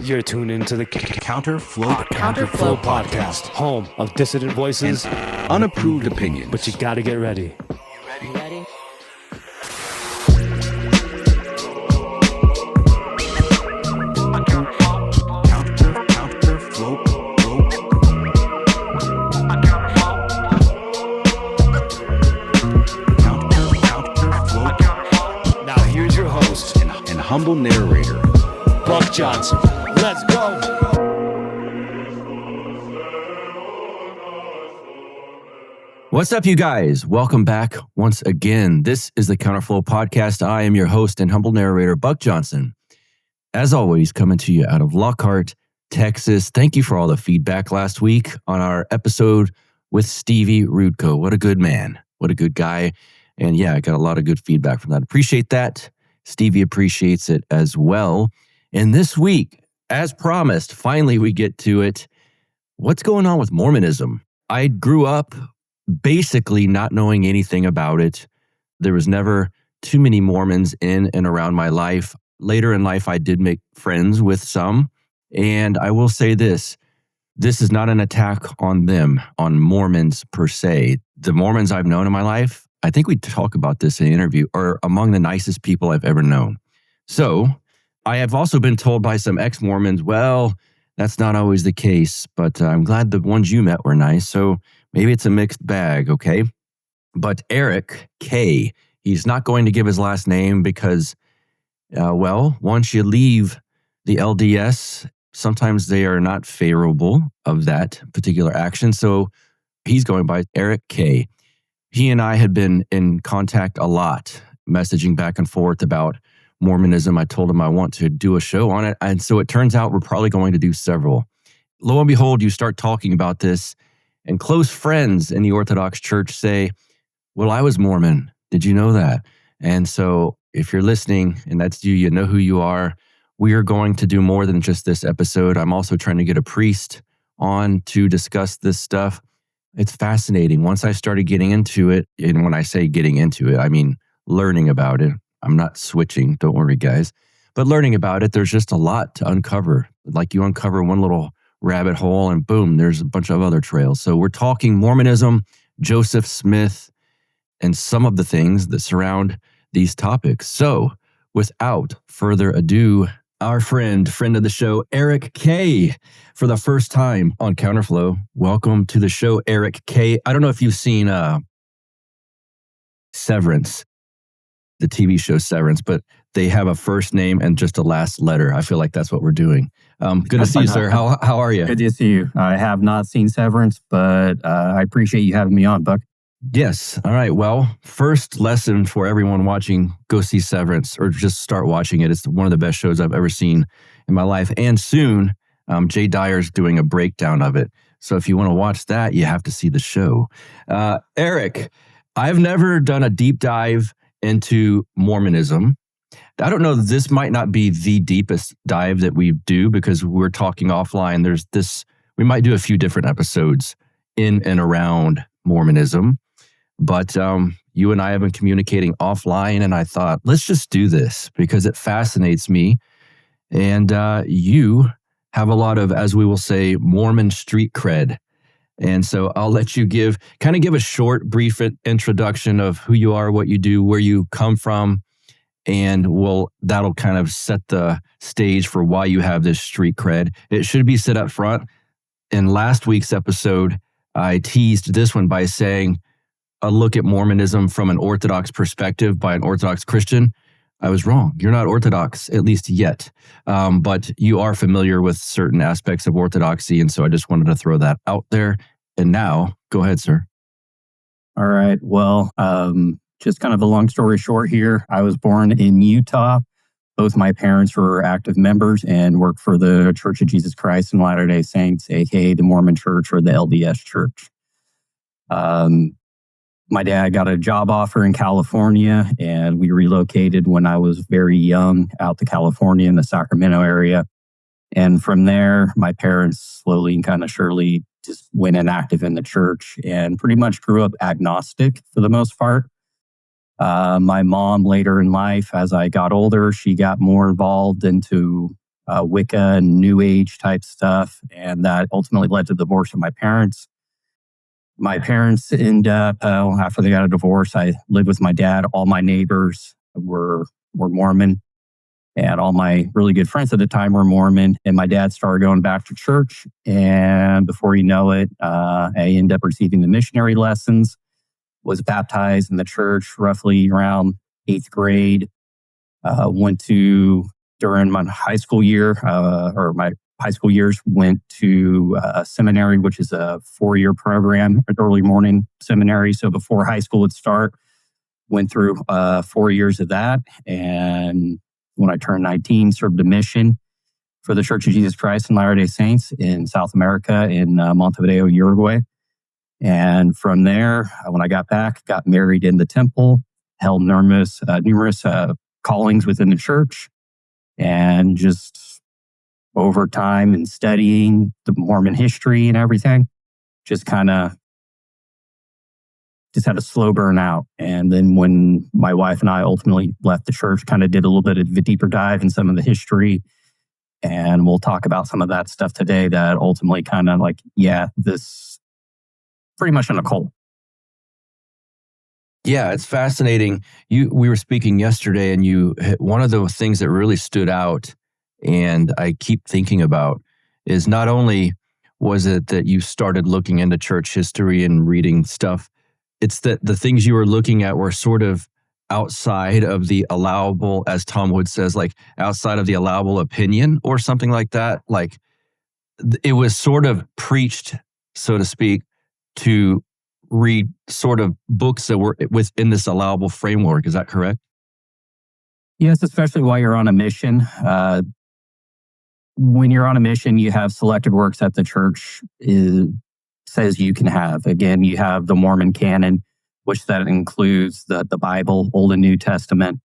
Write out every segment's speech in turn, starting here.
You're tuned into the Counterflow Podcast, home of dissident voices, unapproved opinions. But you gotta get ready. You ready? Now here's your host and humble narrator, Buck Johnson. Let's go. What's up, you guys? Welcome back once again. This is the Counterflow Podcast. I am your host and humble narrator, Buck Johnson. As always, coming to you out of Lockhart, Texas. Thank you for all the feedback last week on our episode with Stevie Rudko. What a good man. What a good guy. And yeah, I got a lot of good feedback from that. Appreciate that. Stevie appreciates it as well. And this week, as promised, finally we get to it. What's going on with Mormonism? I grew up basically not knowing anything about it. There was never too many Mormons in and around my life. Later in life, I did make friends with some. And I will say this is not an attack on them, on Mormons per se. The Mormons I've known in my life, I think we talk about this in an interview, are among the nicest people I've ever known. So I have also been told by some ex-Mormons, well, that's not always the case, but I'm glad the ones you met were nice. So maybe it's a mixed bag, okay? But Erick K, he's not going to give his last name because, once you leave the LDS, sometimes they are not favorable of that particular action. So he's going by Erick K. He and I had been in contact a lot, messaging back and forth about Mormonism. I told him I want to do a show on it. And so it turns out we're probably going to do several. Lo and behold, you start talking about this, and close friends in the Orthodox Church say, well, I was Mormon. Did you know that? And so if you're listening and that's you, you know who you are. We are going to do more than just this episode. I'm also trying to get a priest on to discuss this stuff. It's fascinating. Once I started getting into it, and when I say getting into it, I mean learning about it. I'm not switching, don't worry, guys. But learning about it, there's just a lot to uncover. Like you uncover one little rabbit hole and boom, there's a bunch of other trails. So we're talking Mormonism, Joseph Smith, and some of the things that surround these topics. So without further ado, our friend of the show, Erick K, for the first time on Counterflow. Welcome to the show, Erick K. I don't know if you've seen Severance, the TV show Severance, but they have a first name and just a last letter. I feel like that's what we're doing. Good to see you, sir. How are you? Good to see you. I have not seen Severance, but I appreciate you having me on, Buck. Yes. All right. Well, first lesson for everyone watching, go see Severance or just start watching it. It's one of the best shows I've ever seen in my life. And soon, Jay Dyer's doing a breakdown of it. So if you want to watch that, you have to see the show. Erick, I've never done a deep dive into Mormonism. I don't know, this might not be the deepest dive that we do because we're talking offline. We might do a few different episodes in and around Mormonism. But you and I have been communicating offline, and I thought, let's just do this because it fascinates me. And you have a lot of, as we will say, Mormon street cred. And so I'll let you give a short, brief introduction of who you are, what you do, where you come from, and that'll kind of set the stage for why you have this street cred. It should be set up front. In last week's episode, I teased this one by saying, a look at Mormonism from an Orthodox perspective by an Orthodox Christian. I was wrong. You're not Orthodox, at least yet. But you are familiar with certain aspects of Orthodoxy, and so I just wanted to throw that out there. And now, go ahead, sir. All right. Well, just kind of a long story short here. I was born in Utah. Both my parents were active members and worked for the Church of Jesus Christ and Latter-day Saints, aka the Mormon Church or the LDS Church. My dad got a job offer in California, and we relocated when I was very young out to California in the Sacramento area. And from there, my parents slowly and kind of surely just went inactive in the church and pretty much grew up agnostic for the most part. My mom later in life, as I got older, she got more involved into Wicca and New Age type stuff. And that ultimately led to the divorce of my parents. My parents ended up, after they got a divorce, I lived with my dad. All my neighbors were Mormon. And all my really good friends at the time were Mormon. And my dad started going back to church. And before you know it, I ended up receiving the missionary lessons, was baptized in the church roughly around 8th grade. Went to, during my high school year, my high school years, went to a seminary, which is a 4-year program, an early morning seminary. So before high school would start, went through 4 years of that. And when I turned 19, served a mission for the Church of Jesus Christ and Latter-day Saints in South America, in Montevideo, Uruguay. And from there, when I got back, got married in the temple, held numerous callings within the church, and just over time and studying the Mormon history and everything, just had a slow burnout. And then when my wife and I ultimately left the church, kind of did a little bit of a deeper dive in some of the history. And we'll talk about some of that stuff today that ultimately kind of this pretty much an occult. Yeah, it's fascinating. We were speaking yesterday, and one of the things that really stood out, and I keep thinking about, is not only was it that you started looking into church history and reading stuff, it's that the things you were looking at were sort of outside of the allowable, as Tom Wood says, like outside of the allowable opinion or something like that. Like it was sort of preached, so to speak, to read sort of books that were within this allowable framework. Is that correct? Yes, especially while you're on a mission. When you're on a mission, you have selected works that the church says you can have. Again, you have the Mormon canon, which that includes the Bible, Old and New Testament,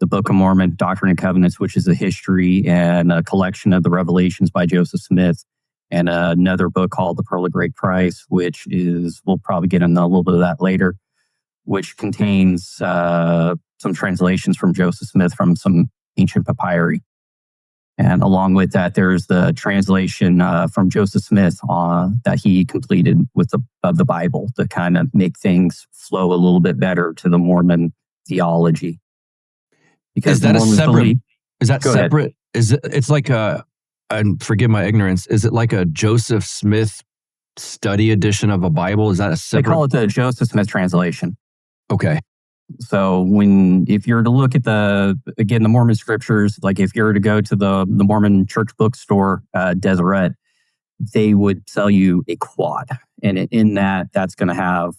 the Book of Mormon, Doctrine and Covenants, which is a history and a collection of the Revelations by Joseph Smith, and another book called The Pearl of Great Price, which is, we'll probably get into a little bit of that later, which contains some translations from Joseph Smith from some ancient papyri. And along with that, there's the translation from Joseph Smith that he completed of the Bible to kind of make things flow a little bit better to the Mormon theology. Because is that a separate? Believe, is that separate? Ahead. It's like a, and forgive my ignorance, is it like a Joseph Smith study edition of a Bible? Is that a separate? They call it the Joseph Smith translation. Okay. So if you're to look at the Mormon scriptures, like if you're to go to the Mormon church bookstore, Deseret, they would sell you a quad. And in that's going to have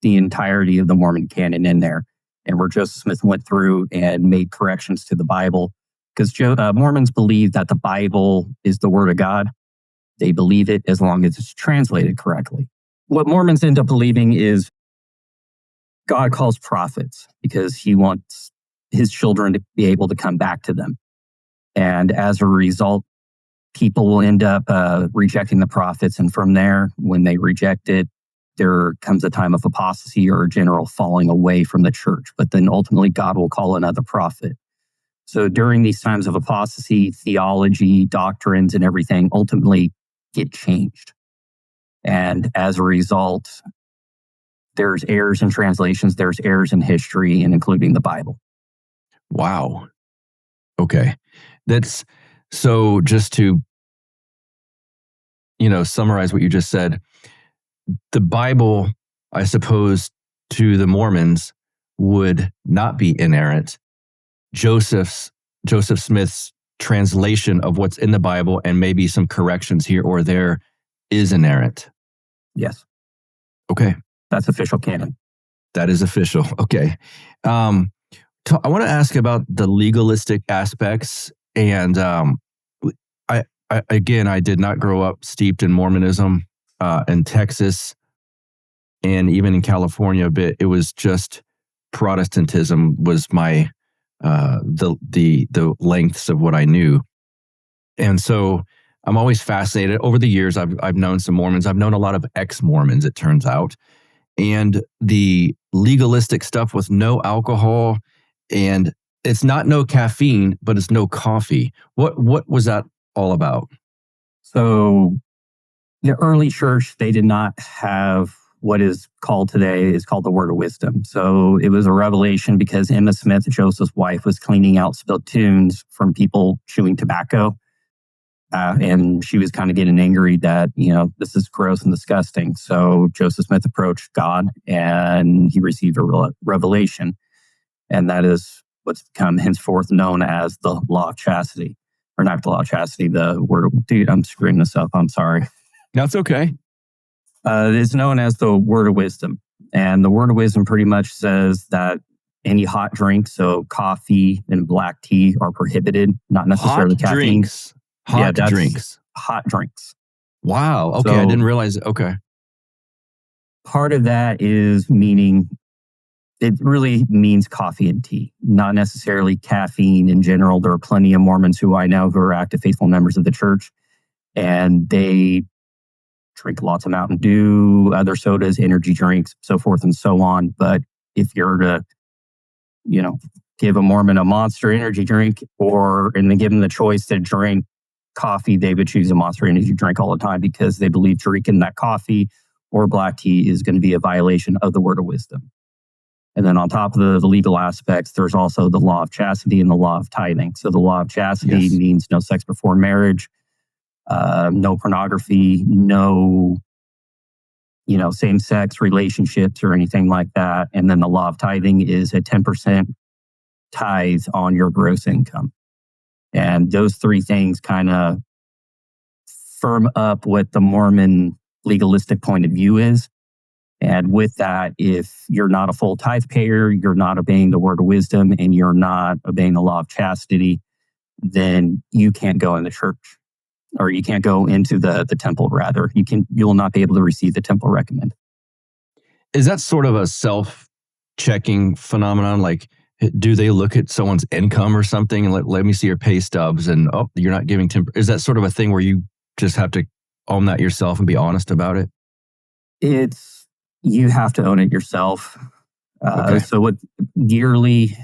the entirety of the Mormon canon in there. And where Joseph Smith went through and made corrections to the Bible. Because Mormons believe that the Bible is the Word of God. They believe it as long as it's translated correctly. What Mormons end up believing is God calls prophets because he wants his children to be able to come back to them. And as a result, people will end up rejecting the prophets. And from there, when they reject it, there comes a time of apostasy or a general falling away from the church. But then ultimately, God will call another prophet. So during these times of apostasy, theology, doctrines, and everything ultimately get changed. And as a result, there's errors in translations, there's errors in history, and including the Bible. Wow. Okay. That's so just to, summarize what you just said. The Bible, I suppose, to the Mormons would not be inerrant. Joseph Smith's translation of what's in the Bible and maybe some corrections here or there is inerrant. Yes. Okay. That's official canon. That is official. Okay. I want to ask about the legalistic aspects. And I did not grow up steeped in Mormonism in Texas and even in California a bit. It was just Protestantism was my the lengths of what I knew. And so I'm always fascinated. Over the years, I've known some Mormons. I've known a lot of ex-Mormons, it turns out. And the legalistic stuff with no alcohol, and it's not no caffeine, but it's no coffee. What was that all about? So the early church, they did not have what is called the word of wisdom. So it was a revelation because Emma Smith, Joseph's wife, was cleaning out spittoons from people chewing tobacco. And she was kind of getting angry that, this is gross and disgusting. So Joseph Smith approached God and he received a revelation. And that is what's become henceforth known as the law of chastity. Or not the law of chastity, the word of... Dude, I'm screwing this up. I'm sorry. That's okay. It's known as the word of wisdom. And the word of wisdom pretty much says that any hot drink, so coffee and black tea, are prohibited, not necessarily hot caffeine. Drinks. Hot drinks. Hot drinks. Wow. Okay, So, I didn't realize it. Okay. part of that is meaning, it really means coffee and tea, not necessarily caffeine in general. There are plenty of Mormons who I know who are active, faithful members of the church, and they drink lots of Mountain Dew, other sodas, energy drinks, so forth and so on. But if you're to, give a Mormon a Monster energy drink and then give them the choice to drink coffee, they would choose a Monster energy drink all the time because they believe drinking that coffee or black tea is going to be a violation of the word of wisdom. And then on top of the legal aspects, there's also the law of chastity and the law of tithing. So the law of chastity means no sex before marriage, no pornography, no, same-sex relationships or anything like that. And then the law of tithing is a 10% tithe on your gross income. And those three things kind of firm up what the Mormon legalistic point of view is. And with that, if you're not a full tithe payer, you're not obeying the word of wisdom, and you're not obeying the law of chastity, then you can't go in the church, or you can't go into the temple, rather. You will not be able to receive the temple recommend. Is that sort of a self-checking phenomenon? Like, do they look at someone's income or something and let me see your pay stubs and, you're not giving 10%? Is that sort of a thing where you just have to own that yourself and be honest about it? You have to own it yourself. Okay. So yearly,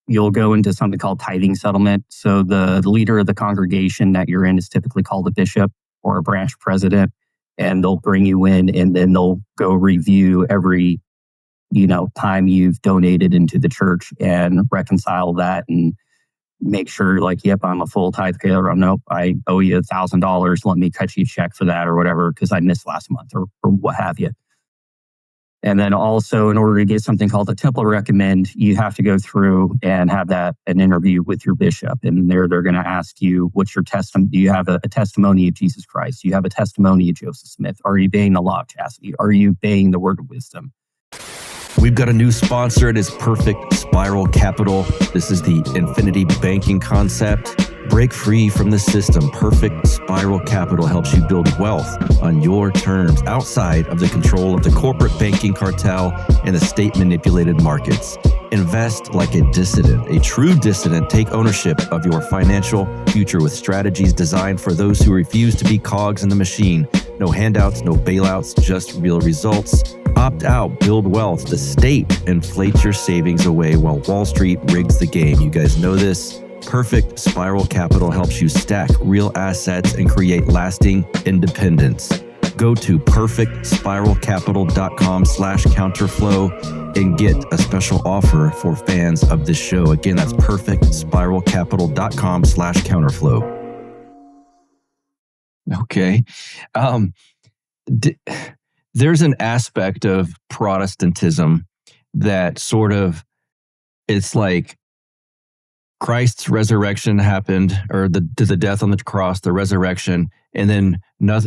you'll go into something called tithing settlement. So the leader of the congregation that you're in is typically called a bishop or a branch president, and they'll bring you in and then they'll go review every, time you've donated into the church and reconcile that and make sure yep, I'm a full tithe payer. Or nope, I owe you $1,000. Let me cut you a check for that or whatever, because I missed last month or what have you. And then also, in order to get something called a temple recommend, you have to go through and have an interview with your bishop. And they're going to ask you, what's your testimony? Do you have a testimony of Jesus Christ? Do you have a testimony of Joseph Smith? Are you obeying the law of chastity? Are you obeying the word of wisdom? We've got a new sponsor. It is Perfect Spiral Capital. This is the infinity banking concept. Break free from the system. Perfect Spiral Capital helps you build wealth on your terms, outside of the control of the corporate banking cartel and the state-manipulated markets. Invest like a dissident, a true dissident. Take ownership of your financial future with strategies designed for those who refuse to be cogs in the machine. No handouts, no bailouts, just real results. Opt out, build wealth. The state inflates your savings away while Wall Street rigs the game. You guys know this. Perfect Spiral Capital helps you stack real assets and create lasting independence. Go to perfectspiralcapital.com/counterflow and get a special offer for fans of this show. Again, that's perfectspiralcapital.com/counterflow. Okay. There's an aspect of Protestantism that sort of, it's like Christ's resurrection happened, or the death on the cross, the resurrection, and then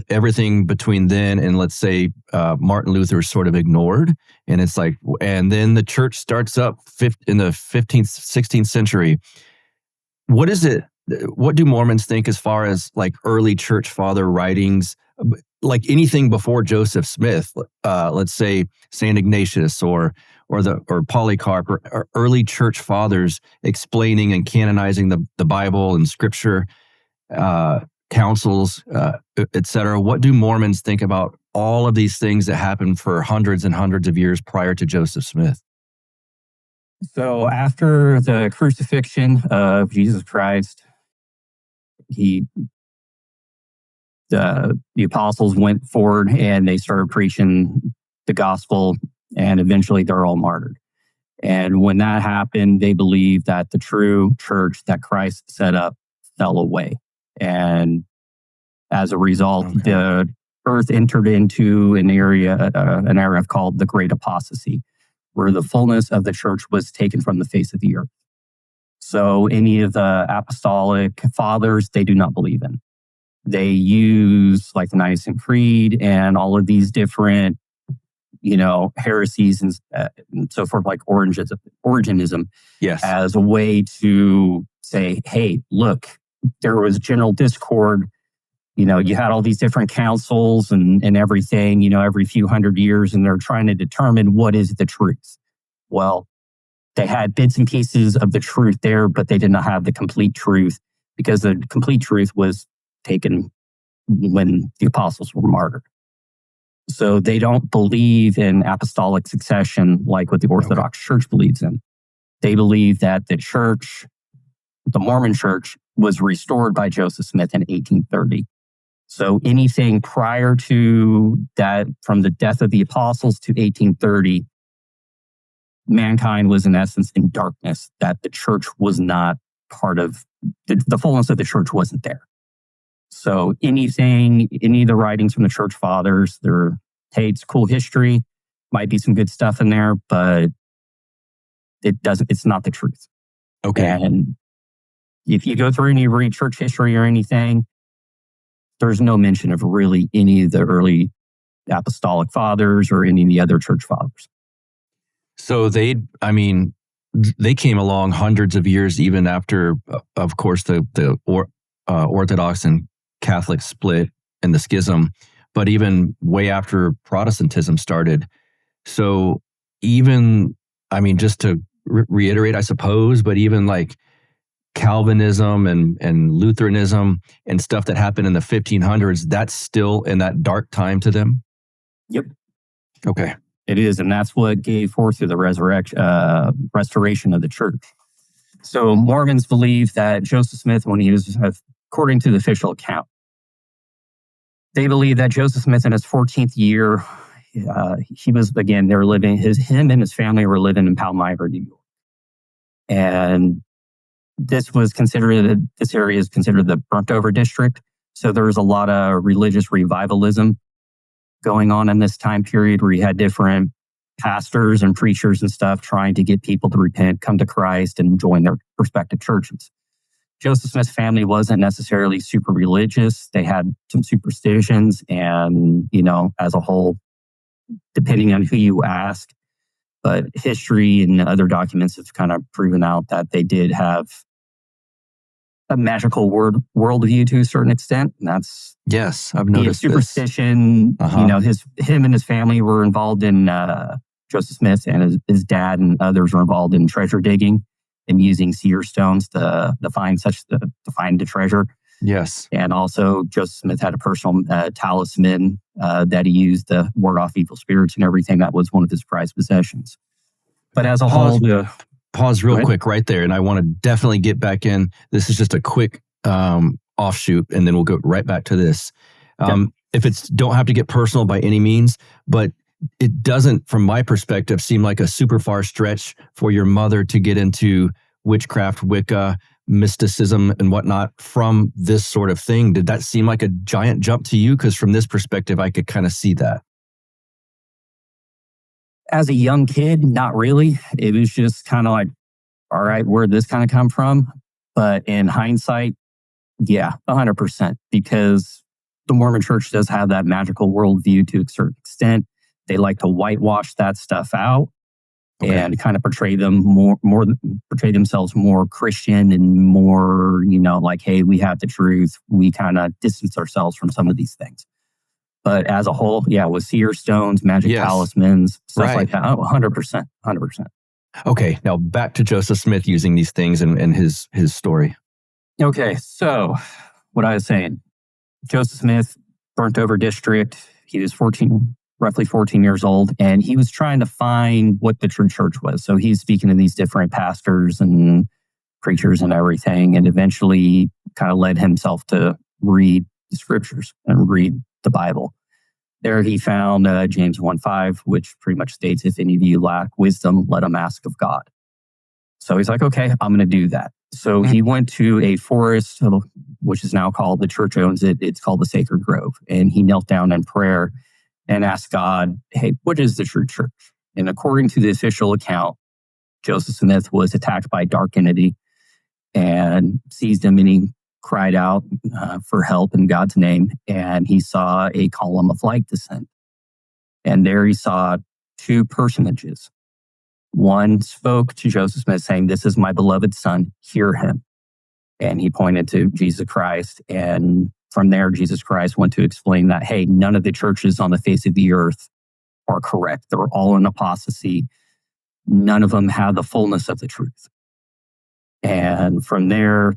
everything between then and, let's say, Martin Luther is sort of ignored. And it's like, and then the church starts up in the 15th, 16th century. What is it? What do Mormons think as far as early church father writings, like anything before Joseph Smith, let's say St. Ignatius or Polycarp, or early church fathers explaining and canonizing the Bible and scripture, councils, etc. What do Mormons think about all of these things that happened for hundreds and hundreds of years prior to Joseph Smith? So after the crucifixion of Jesus Christ, the apostles went forward and they started preaching the gospel, and eventually they're all martyred. And when that happened, they believed that the true church that Christ set up fell away. And as a result, the earth entered into an area called the Great Apostasy, where the fullness of the church was taken from the face of the earth. So any of the apostolic fathers, they do not believe in. They use like the Nicene Creed and all of these different, heresies and so forth, like Origenism, as a way to say, hey, look, there was general discord. You had all these different councils and everything, every few hundred years, and they're trying to determine what is the truth. Well, they had bits and pieces of the truth there, but they did not have the complete truth, because the complete truth was taken when the apostles were martyred. So they don't believe in apostolic succession like what the Orthodox Church believes in. They believe that the church, the Mormon Church, was restored by Joseph Smith in 1830. So anything prior to that, from the death of the apostles to 1830, mankind was in essence in darkness, that the church was not part of, the fullness of the church wasn't there. So any of the writings from the church fathers, it's cool history, might be some good stuff in there, but it's not the truth. Okay. And if you go through and you read church history or anything, there's no mention of really any of the early apostolic fathers or any of the other church fathers. So they came along hundreds of years, even after, of course, the Orthodox and Catholic split and the schism, but even way after Protestantism started. So even, just to reiterate, I suppose, but even like Calvinism and Lutheranism and stuff that happened in the 1500s, that's still in that dark time to them? Yep. Okay. It is, and that's what gave forth to the restoration of the church. So Mormons believe that Joseph Smith, when he was, according to the official account, they believe that Joseph Smith in his 14th year, he was, again, they were living, him and his family were living in Palmyra, New York. And this area is considered the burnt over district. So there was a lot of religious revivalism going on in this time period, where you had different pastors and preachers and stuff trying to get people to repent, come to Christ, and join their respective churches. Joseph Smith's family wasn't necessarily super religious. They had some superstitions, and, as a whole, depending on who you ask, but history and other documents have kind of proven out that they did have a magical worldview to a certain extent. And that's, yes, I've noticed superstition. Him and his family were involved in, Joseph Smith and his dad and others were involved in treasure digging and using seer stones to find the treasure. Yes. And also Joseph Smith had a personal talisman that he used to ward off evil spirits and everything. That was one of his prized possessions. But as a whole, pause real quick right there, and I want to definitely get back in. This is just a quick offshoot, and then we'll go right back to this. If it's, don't have to get personal by any means, but it doesn't, from my perspective, seem like a super far stretch for your mother to get into witchcraft, Wicca, mysticism, and whatnot from this sort of thing. Did that seem like a giant jump to you? Because from this perspective, I could kind of see that. As a young kid, not really. It was just kind of like, all right, where'd this kind of come from? But in hindsight, yeah, 100%, because the Mormon Church does have that magical worldview to a certain extent. They like to whitewash that stuff out and kind of portray themselves more Christian and more, like, hey, we have the truth. We kind of distance ourselves from some of these things. But as a whole, with seer stones, magic talismans, stuff like that. Oh, 100%. Okay, now back to Joseph Smith using these things and his story. Okay, so what I was saying, Joseph Smith, burnt over district. He was roughly 14 years old, and he was trying to find what the true church was. So he's speaking to these different pastors and preachers and everything, and eventually kind of led himself to read the scriptures and read the Bible. There he found James 1:5, which pretty much states, if any of you lack wisdom, let him ask of God. So he's like, okay, I'm going to do that. So he went to a forest, which is now called, the church owns it. It's called the Sacred Grove. And he knelt down in prayer and asked God, hey, what is the true church? And according to the official account, Joseph Smith was attacked by a dark entity and seized him, and he cried out for help in God's name. And he saw a column of light descend. And there he saw two personages. One spoke to Joseph Smith saying, this is my beloved son, hear him. And he pointed to Jesus Christ. And from there, Jesus Christ went to explain that, hey, none of the churches on the face of the earth are correct. They're all in apostasy. None of them have the fullness of the truth. And from there,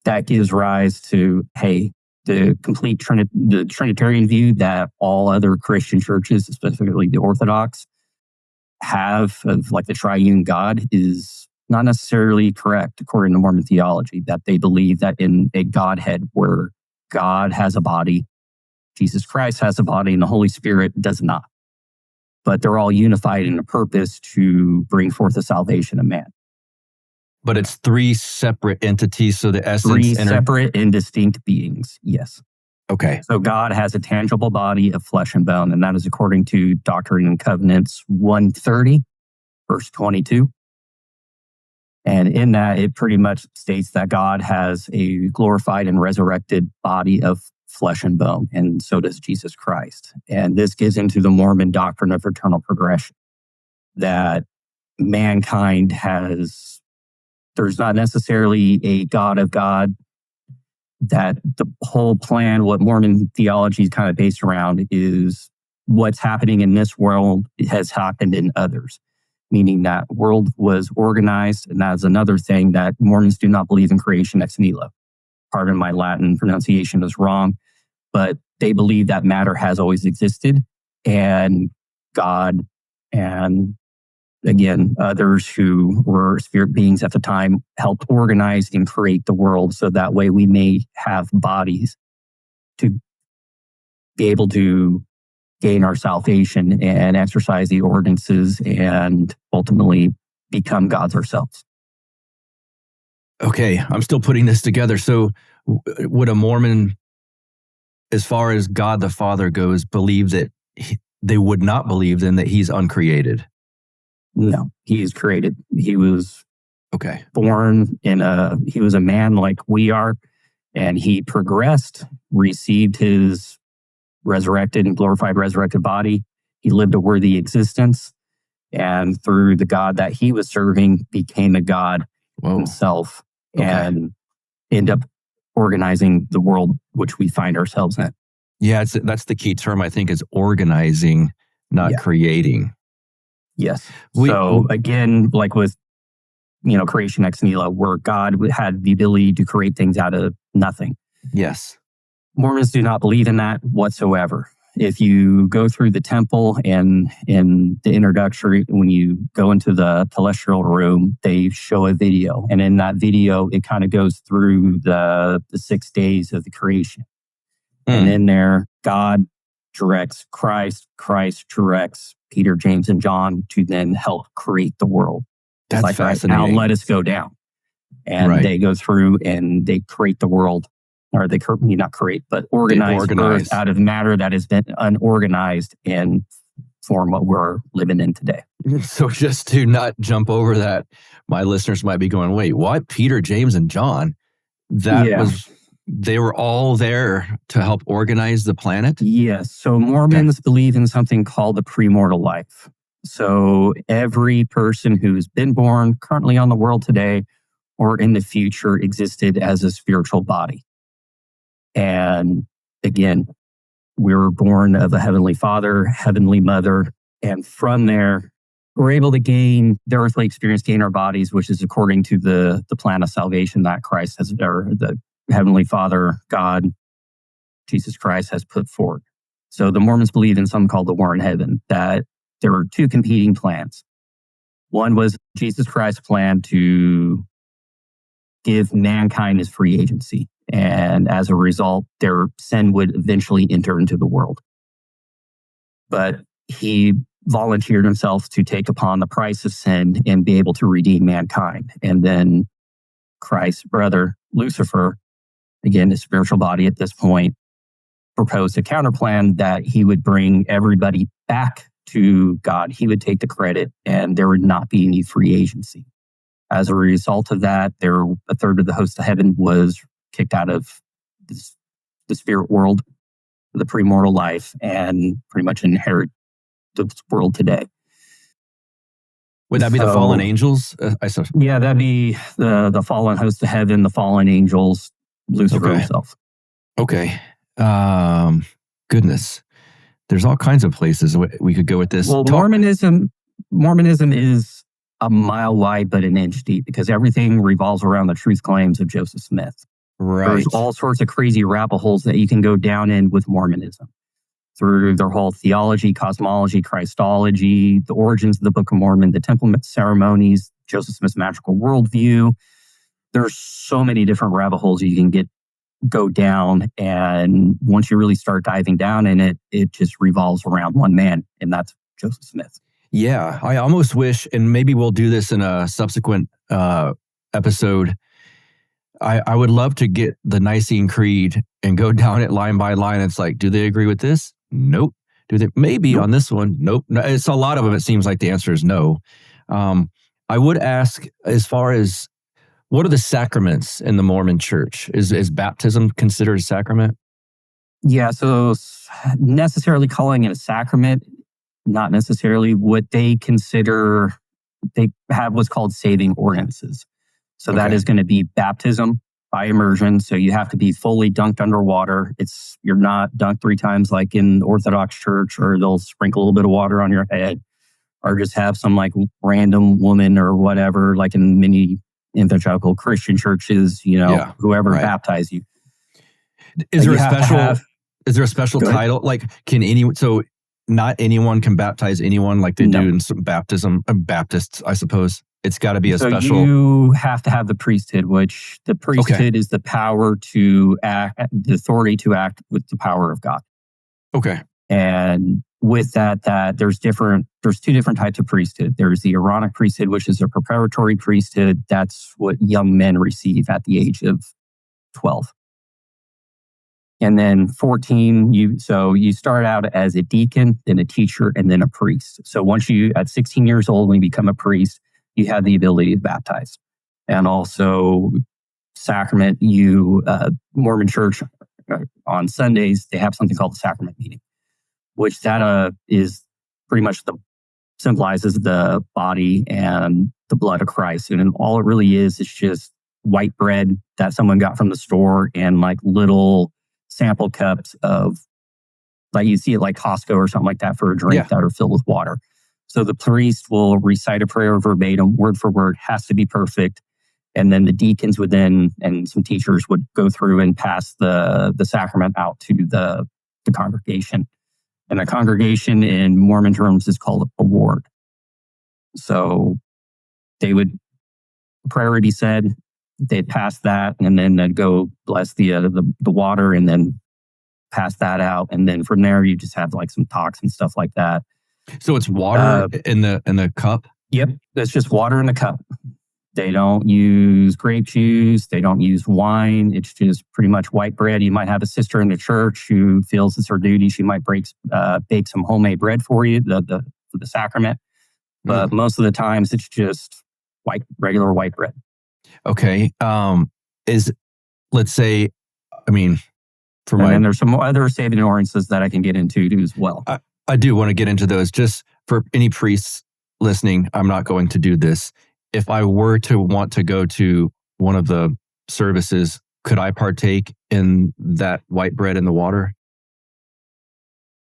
that gives rise to, hey, the complete the Trinitarian view that all other Christian churches, specifically the Orthodox, have of like the triune God is not necessarily correct according to Mormon theology, that they believe that in a Godhead where God has a body, Jesus Christ has a body, and the Holy Spirit does not. But they're all unified in a purpose to bring forth the salvation of man. But it's three separate entities, so the essence... Three separate and distinct beings, yes. Okay. So God has a tangible body of flesh and bone, and that is according to Doctrine and Covenants 130, verse 22. And in that, it pretty much states that God has a glorified and resurrected body of flesh and bone, and so does Jesus Christ. And this gives into the Mormon doctrine of eternal progression, that mankind has... There's not necessarily a God of God, that the whole plan, what Mormon theology is kind of based around, is what's happening in this world has happened in others, meaning that world was organized. And that's another thing, that Mormons do not believe in creation ex nihilo. Pardon my Latin pronunciation is wrong, but they believe that matter has always existed, and God and again, others who were spirit beings at the time helped organize and create the world, so that way we may have bodies to be able to gain our salvation and exercise the ordinances and ultimately become gods ourselves. Okay, I'm still putting this together. So would a Mormon, as far as God the Father goes, believe that they would not believe then that he's uncreated? No, he is created. He was born he was a man like we are, and he progressed, received his resurrected and glorified resurrected body. He lived a worthy existence, and through the God that he was serving, became a God himself, and ended up organizing the world which we find ourselves in. Yeah, that's the key term, I think, is organizing, not creating. Yes. So again, like with, creation ex nihilo, where God had the ability to create things out of nothing. Yes. Mormons do not believe in that whatsoever. If you go through the temple and in the introductory, when you go into the celestial room, they show a video. And in that video, it kind of goes through the 6 days of the creation. And in there, God directs Christ directs Peter, James, and John to then help create the world. That's like, fascinating. Right now, let us go down. And they go through and they create the world, or they not create, but organize earth out of matter that has been unorganized and form what we're living in today. So just to not jump over that, my listeners might be going, wait, what? Peter, James, and John? They were all there to help organize the planet? Yes. So Mormons believe in something called the premortal life. So every person who's been born currently on the world today or in the future existed as a spiritual body. And again, we were born of a heavenly Father, heavenly Mother. And from there, we're able to gain the earthly experience, gain our bodies, which is according to the plan of salvation that Christ has, or the Heavenly Father, God, Jesus Christ has put forward. So the Mormons believe in something called the War in Heaven, that there were two competing plans. One was Jesus Christ's plan to give mankind as free agency. And as a result, their sin would eventually enter into the world. But he volunteered himself to take upon the price of sin and be able to redeem mankind. And then Christ's brother, Lucifer, again, his spiritual body at this point, proposed a counterplan that he would bring everybody back to God. He would take the credit and there would not be any free agency. As a result of that, a third of the host of heaven was kicked out of the spirit world, the premortal life, and pretty much inherit the world today. Would that be the fallen angels? Yeah, that'd be the fallen host of heaven, the fallen angels, Lucifer himself. Okay. Goodness. There's all kinds of places we could go with this. Well, Mormonism is a mile wide but an inch deep because everything revolves around the truth claims of Joseph Smith. Right. There's all sorts of crazy rabbit holes that you can go down in with Mormonism. Through their whole theology, cosmology, Christology, the origins of the Book of Mormon, the temple ceremonies, Joseph Smith's magical worldview. There's so many different rabbit holes you can go down. And once you really start diving down in it, it just revolves around one man, and that's Joseph Smith. Yeah, I almost wish, and maybe we'll do this in a subsequent episode, I would love to get the Nicene Creed and go down it line by line. It's like, do they agree with this? Nope. Do they? Maybe on this one? Nope. No, it's a lot of them. It seems like the answer is no. I would ask, as far as what are the sacraments in the Mormon Church? Is baptism considered a sacrament? Yeah. So necessarily calling it a sacrament, not necessarily. What they consider, they have what's called saving ordinances. So that is going to be baptism by immersion. So you have to be fully dunked underwater. You're not dunked 3 times like in the Orthodox Church, or they'll sprinkle a little bit of water on your head, or just have some like random woman or whatever, like in many evangelical Christian churches, whoever baptize you. Is there a special title? Like, so not anyone can baptize anyone like they do in some baptism, Baptists, I suppose. It's got to be special. You have to have the priesthood, which the priesthood is the power to act, the authority to act with the power of God. Okay. And with that there's 2 different types of priesthood. There's the Aaronic priesthood, which is a preparatory priesthood. That's what young men receive at the age of 12. And then 14, you start out as a deacon, then a teacher, and then a priest. So once at 16 years old, when you become a priest, you have the ability to baptize. And also sacrament, Mormon Church on Sundays, they have something called the sacrament meeting, which that is pretty much symbolizes the body and the blood of Christ. And all it really is just white bread that someone got from the store and like little sample cups of, like you see it like Costco or something like that for a drink that are filled with water. So the priest will recite a prayer verbatim, word for word, has to be perfect. And then the deacons would and some teachers would go through and pass the sacrament out to the congregation. And a congregation in Mormon terms is called a ward. So prayer would be said, they'd pass that, and then they'd go bless the water and then pass that out. And then from there, you just have like some talks and stuff like that. So it's water in the cup? Yep. It's just water in the cup. They don't use grape juice. They don't use wine. It's just pretty much white bread. You might have a sister in the church who feels it's her duty. She might bake some homemade bread for you, for the sacrament. But most of the times it's just regular white bread. Okay. Let's say, and then there's some other saving ordinances that I can get into as well. I do want to get into those. Just for any priests listening, I'm not going to do this. If I were to want to go to one of the services, could I partake in that white bread in the water?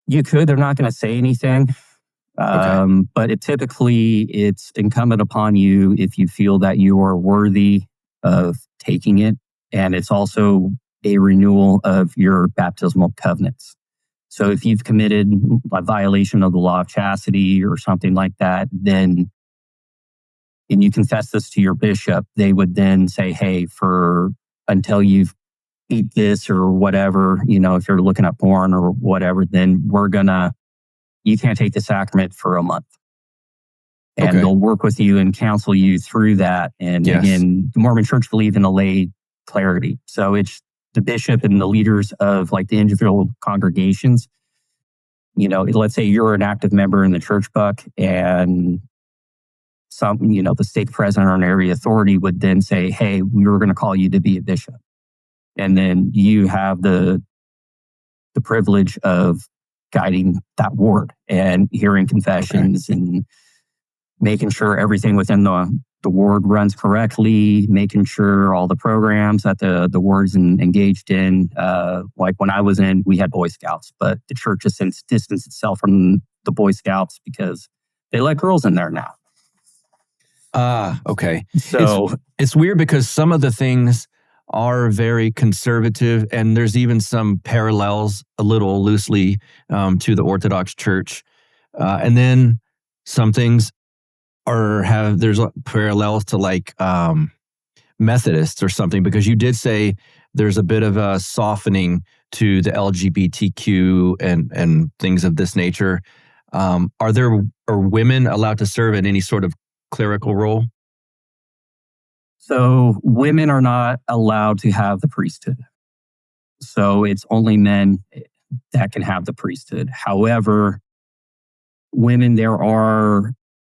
You could. They're not going to say anything. But it's incumbent upon you if you feel that you are worthy of taking it. And it's also a renewal of your baptismal covenants. So if you've committed a violation of the law of chastity or something like that, then and you confess this to your bishop, they would then say, hey, until you've eat this or whatever, if you're looking at porn or whatever, then you can't take the sacrament for a month. And they'll work with you and counsel you through that. And again, the Mormon Church believe in a lay clarity. So it's the bishop and the leaders of like the individual congregations. Let's say you're an active member in the church, Buck, and the stake president or an area authority would then say, hey, we were going to call you to be a bishop. And then you have the privilege of guiding that ward and hearing confessions and making sure everything within the ward runs correctly, making sure all the programs that the ward's engaged in. Like when I was in, we had Boy Scouts, but the church has since distanced itself from the Boy Scouts because they let girls in there now. Okay. So it's weird because some of the things are very conservative, and there's even some parallels a little loosely to the Orthodox Church. And then some things there's parallels to like Methodists or something, because you did say there's a bit of a softening to the LGBTQ and things of this nature. Are women allowed to serve in any sort of clerical role? So women are not allowed to have the priesthood. So it's only men that can have the priesthood. However, women, there are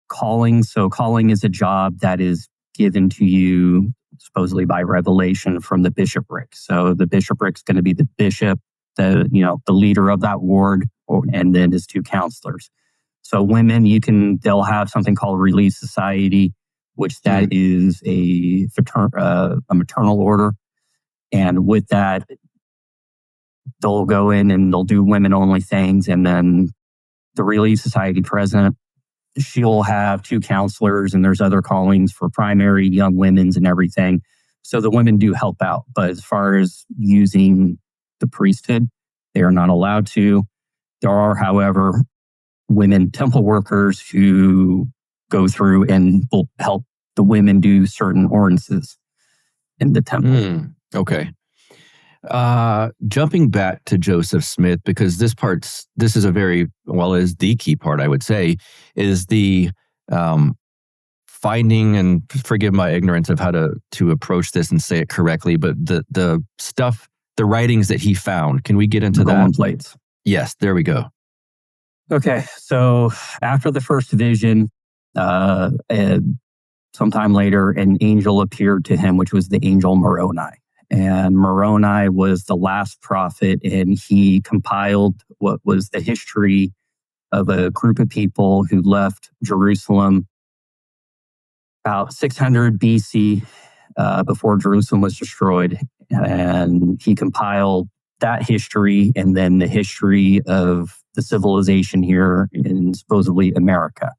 callings. So calling is a job that is given to you supposedly by revelation from the bishopric. So the bishopric is going to be the bishop, the leader of that ward, and then his two counselors. So women, they'll have something called Relief Society, which that is a maternal order. And with that, they'll go in and they'll do women-only things. And then the Relief Society president, she'll have two counselors, and there's other callings for primary, young women's, and everything. So the women do help out. But as far as using the priesthood, they are not allowed to. There are, however, women temple workers who go through and will help the women do certain ordinances in the temple. Okay. Jumping back to Joseph Smith, because this is a very, is the key part, I would say, is the finding, and forgive my ignorance of how to approach this and say it correctly, but the writings that he found. Can we get into that? Golden plates. Yes, there we go. Okay, so after the first vision, sometime later, an angel appeared to him, which was the angel Moroni. And Moroni was the last prophet, and he compiled what was the history of a group of people who left Jerusalem about 600 BC, before Jerusalem was destroyed. And he compiled that history and then the history of the civilization here in supposedly America,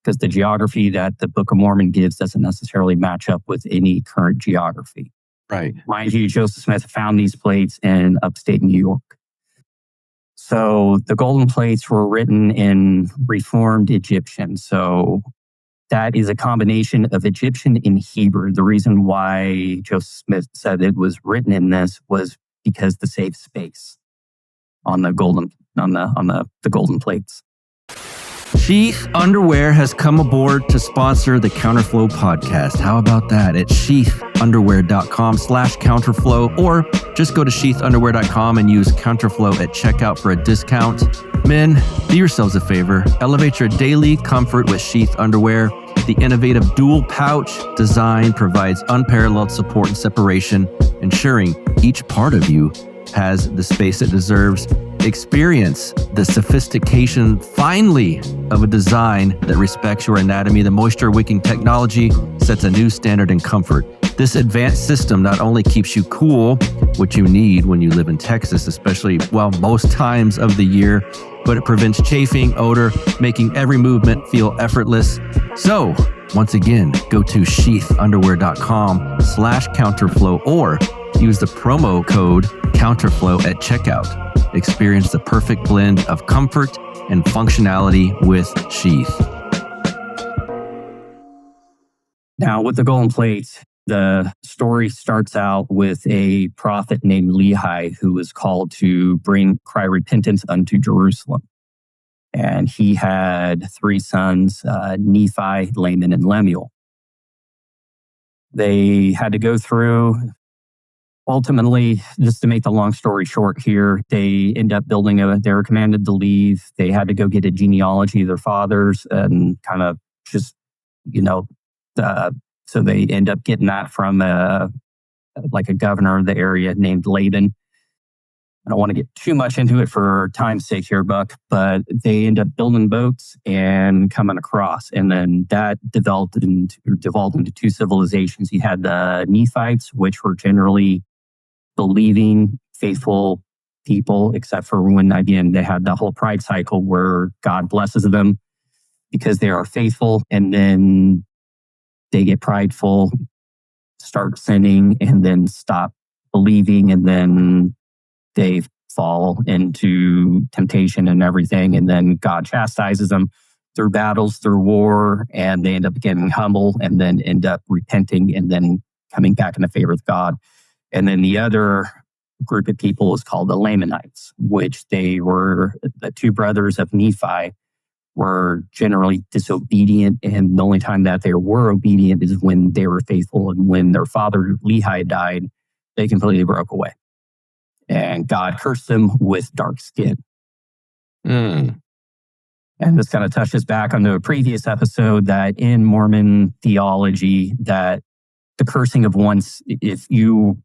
because the geography that the Book of Mormon gives doesn't necessarily match up with any current geography. Right. Mind you, Joseph Smith found these plates in upstate New York. So the golden plates were written in Reformed Egyptian. So that is a combination of Egyptian and Hebrew. The reason why Joseph Smith said it was written in this was because to save space on the golden plates. Sheath Underwear has come aboard to sponsor the Counterflow podcast. How about that? At sheathunderwear.com/counterflow, or just go to sheathunderwear.com and use Counterflow at checkout for a discount. Men, do yourselves a favor. Elevate your daily comfort with Sheath Underwear. The innovative dual pouch design provides unparalleled support and separation, ensuring each part of you has the space it deserves. Experience the sophistication, finally, of a design that respects your anatomy. The moisture-wicking technology sets a new standard in comfort. This advanced system not only keeps you cool, which you need when you live in Texas, especially, most times of the year, but it prevents chafing, odor, making every movement feel effortless. So, once again, go to sheathunderwear.com/counterflow or use the promo code Counterflow at checkout. Experience the perfect blend of comfort and functionality with Sheath. Now, with the golden plate, the story starts out with a prophet named Lehi who was called to cry repentance unto Jerusalem. And he had 3 sons, Nephi, Laman, and Lemuel. They had to go through, ultimately, just to make the long story short here, they end up they were commanded to leave. They had to go get a genealogy of their fathers and kind of just, so they end up getting that from a governor of the area named Laban. I don't want to get too much into it for time's sake here, Buck, but they end up building boats and coming across. And then that devolved into 2 civilizations. You had the Nephites, which were generally believing, faithful people, except for when, again, they had the whole pride cycle where God blesses them because they are faithful. And then they get prideful, start sinning, and then stop believing. And then they fall into temptation and everything. And then God chastises them through battles, through war, and they end up getting humble and then end up repenting and then coming back in the favor of God. And then the other group of people is called the Lamanites, which they were the 2 brothers of Nephi, were generally disobedient. And the only time that they were obedient is when they were faithful. And when their father Lehi died, they completely broke away. And God cursed them with dark skin. And this kind of touches back on the previous episode that in Mormon theology, that the cursing of if you,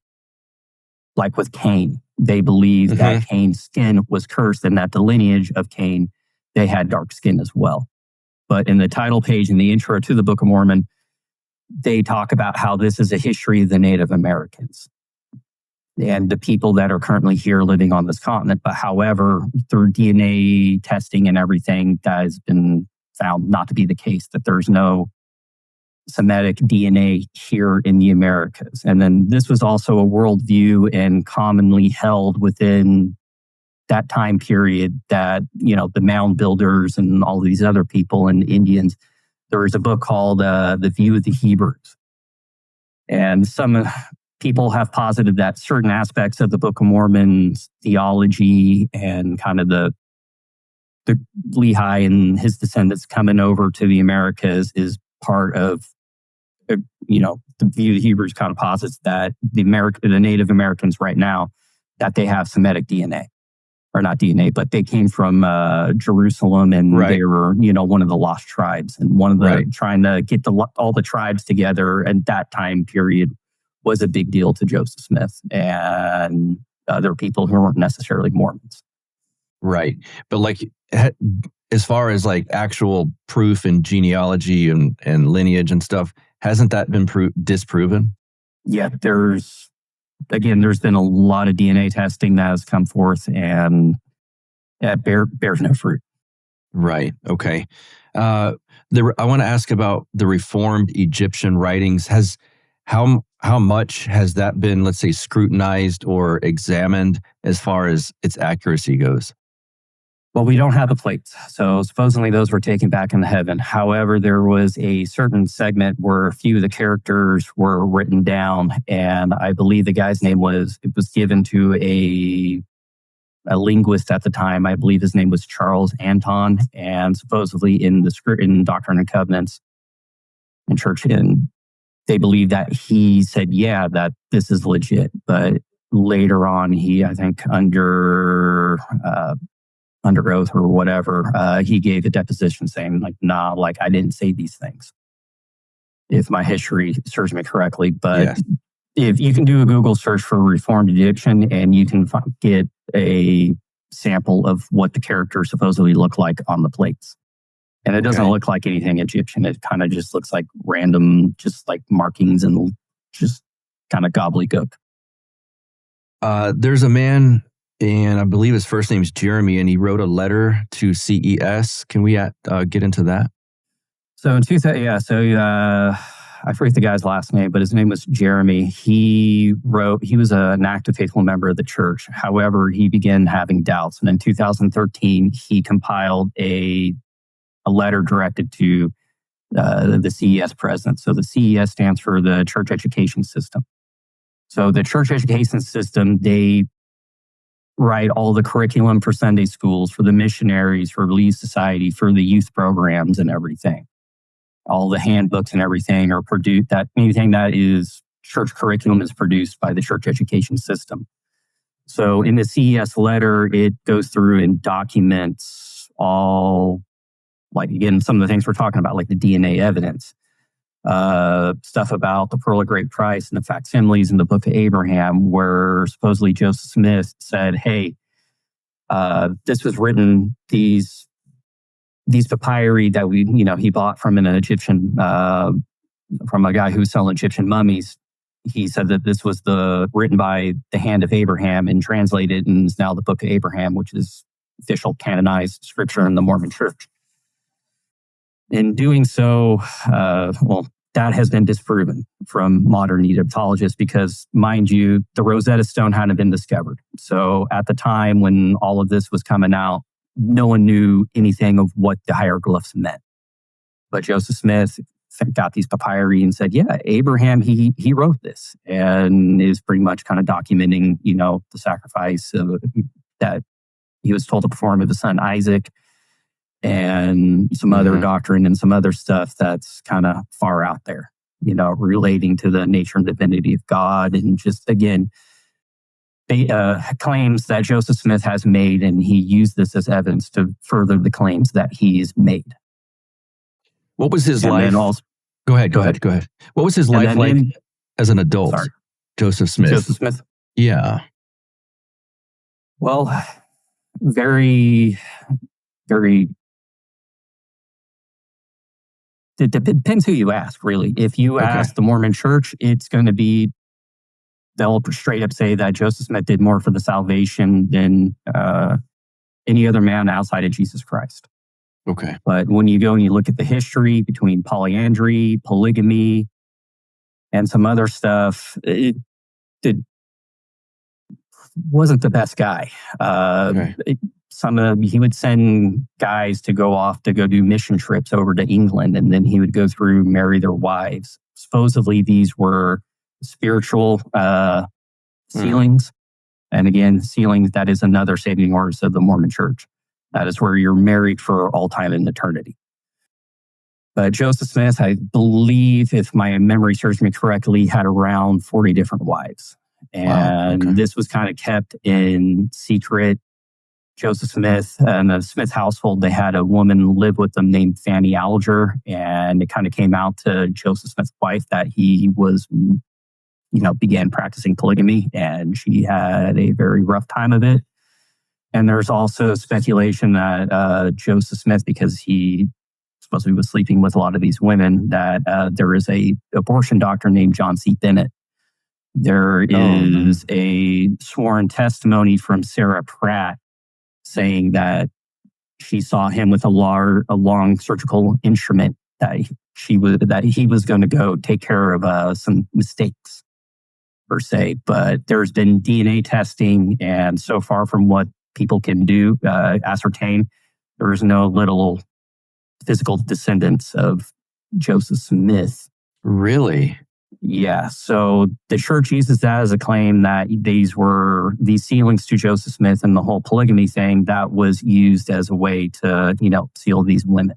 like with Cain, they believe that Cain's skin was cursed and that the lineage of Cain, they had dark skin as well. But in the title page, in the intro to the Book of Mormon, they talk about how this is a history of the Native Americans and the people that are currently here living on this continent. But however, through DNA testing and everything, that has been found not to be the case, that there's no Semitic DNA here in the Americas. And then this was also a worldview and commonly held within that time period that, the mound builders and all these other people and Indians, there was a book called The View of the Hebrews. And some people have posited that certain aspects of the Book of Mormon's theology and kind of the Lehi and his descendants coming over to the Americas is part of, the View of the Hebrews kind of posits that the Native Americans right now, that they have Semitic DNA. Or not DNA, but they came from Jerusalem, and they were, one of the lost tribes, and one of the trying to get all the tribes together at that time period was a big deal to Joseph Smith and other people who weren't necessarily Mormons. Right, but as far as actual proof and genealogy and lineage and stuff, hasn't that been disproven? Yeah, there's been a lot of DNA testing that has come forth, and it bears no fruit. Right. Okay. I want to ask about the Reformed Egyptian writings. How much has that been, let's say, scrutinized or examined as far as its accuracy goes? Well, we don't have the plates, so supposedly those were taken back into heaven. However, there was a certain segment where a few of the characters were written down, and I believe the guy's name was given to a linguist at the time. I believe his name was Charles Anton, and supposedly in Doctrine and Covenants in church, and they believe that he said, yeah, that this is legit. But later on, he, I think under oath or whatever, he gave a deposition saying I didn't say these things, if my history serves me correctly. But if you can do a Google search for Reformed Egyptian, and you can get a sample of what the characters supposedly look like on the plates. And it doesn't look like anything Egyptian. It kind of just looks like random, just like markings and just kind of gobbledygook. There's a man, and I believe his first name is Jeremy, and he wrote a letter to CES. Can we get into that? So in 2000, I forget the guy's last name, but his name was Jeremy. He was an active faithful member of the church. However, he began having doubts. And in 2013, he compiled a letter directed to the CES president. So the CES stands for the Church Education System. So the Church Education System, they write all the curriculum for Sunday schools, for the missionaries, for Relief Society, for the youth programs and everything. All the handbooks and everything are produced. That anything that is church curriculum is produced by the Church Education System. So in the CES letter, it goes through and documents all, like, again, some of the things we're talking about, like the DNA evidence, stuff about the Pearl of Great Price and the facsimiles in the Book of Abraham, where supposedly Joseph Smith said, hey, this was written, these papyri that he bought from an Egyptian, from a guy who was selling Egyptian mummies. He said that this was written by the hand of Abraham and translated, and is now the Book of Abraham, which is official canonized scripture in the Mormon Church. In doing so, that has been disproven from modern Egyptologists because, mind you, the Rosetta Stone hadn't been discovered. So at the time when all of this was coming out, no one knew anything of what the hieroglyphs meant. But Joseph Smith got these papyri and said, yeah, Abraham, he wrote this, and is pretty much kind of documenting, the sacrifice that he was told to perform of his son Isaac, and some other doctrine and some other stuff that's kind of far out there, relating to the nature and divinity of God. And just, again, claims that Joseph Smith has made, and he used this as evidence to further the claims that he's made. What was his life? Go ahead. What was his life like as an adult? Sorry. Joseph Smith. Yeah. Well, very, very. It depends who you ask, really. If you ask the Mormon Church, it's going to be, they'll straight up say that Joseph Smith did more for the salvation than any other man outside of Jesus Christ. Okay. But when you go and you look at the history between polyandry, polygamy, and some other stuff, it wasn't the best guy. He would send guys to go do mission trips over to England, and then he would go through, marry their wives. Supposedly these were spiritual sealings. And again, sealings, that is another saving orders of the Mormon Church. That is where you're married for all time and eternity. But Joseph Smith, I believe, if my memory serves me correctly, had around 40 different wives. And this was kind of kept in secret. Joseph Smith and the Smith household, they had a woman live with them named Fanny Alger. And it kind of came out to Joseph Smith's wife that he was, began practicing polygamy, and she had a very rough time of it. And there's also speculation that Joseph Smith, because he supposedly was sleeping with a lot of these women, that there is a abortion doctor named John C. Bennett. There is a sworn testimony from Sarah Pratt saying that she saw him with a long surgical instrument, that he was going to go take care of some mistakes, per se. But there's been DNA testing, and so far from what people can ascertain, there is no little physical descendants of Joseph Smith. Really? Yeah. So the church uses that as a claim that these sealings to Joseph Smith and the whole polygamy thing, that was used as a way to, seal these women.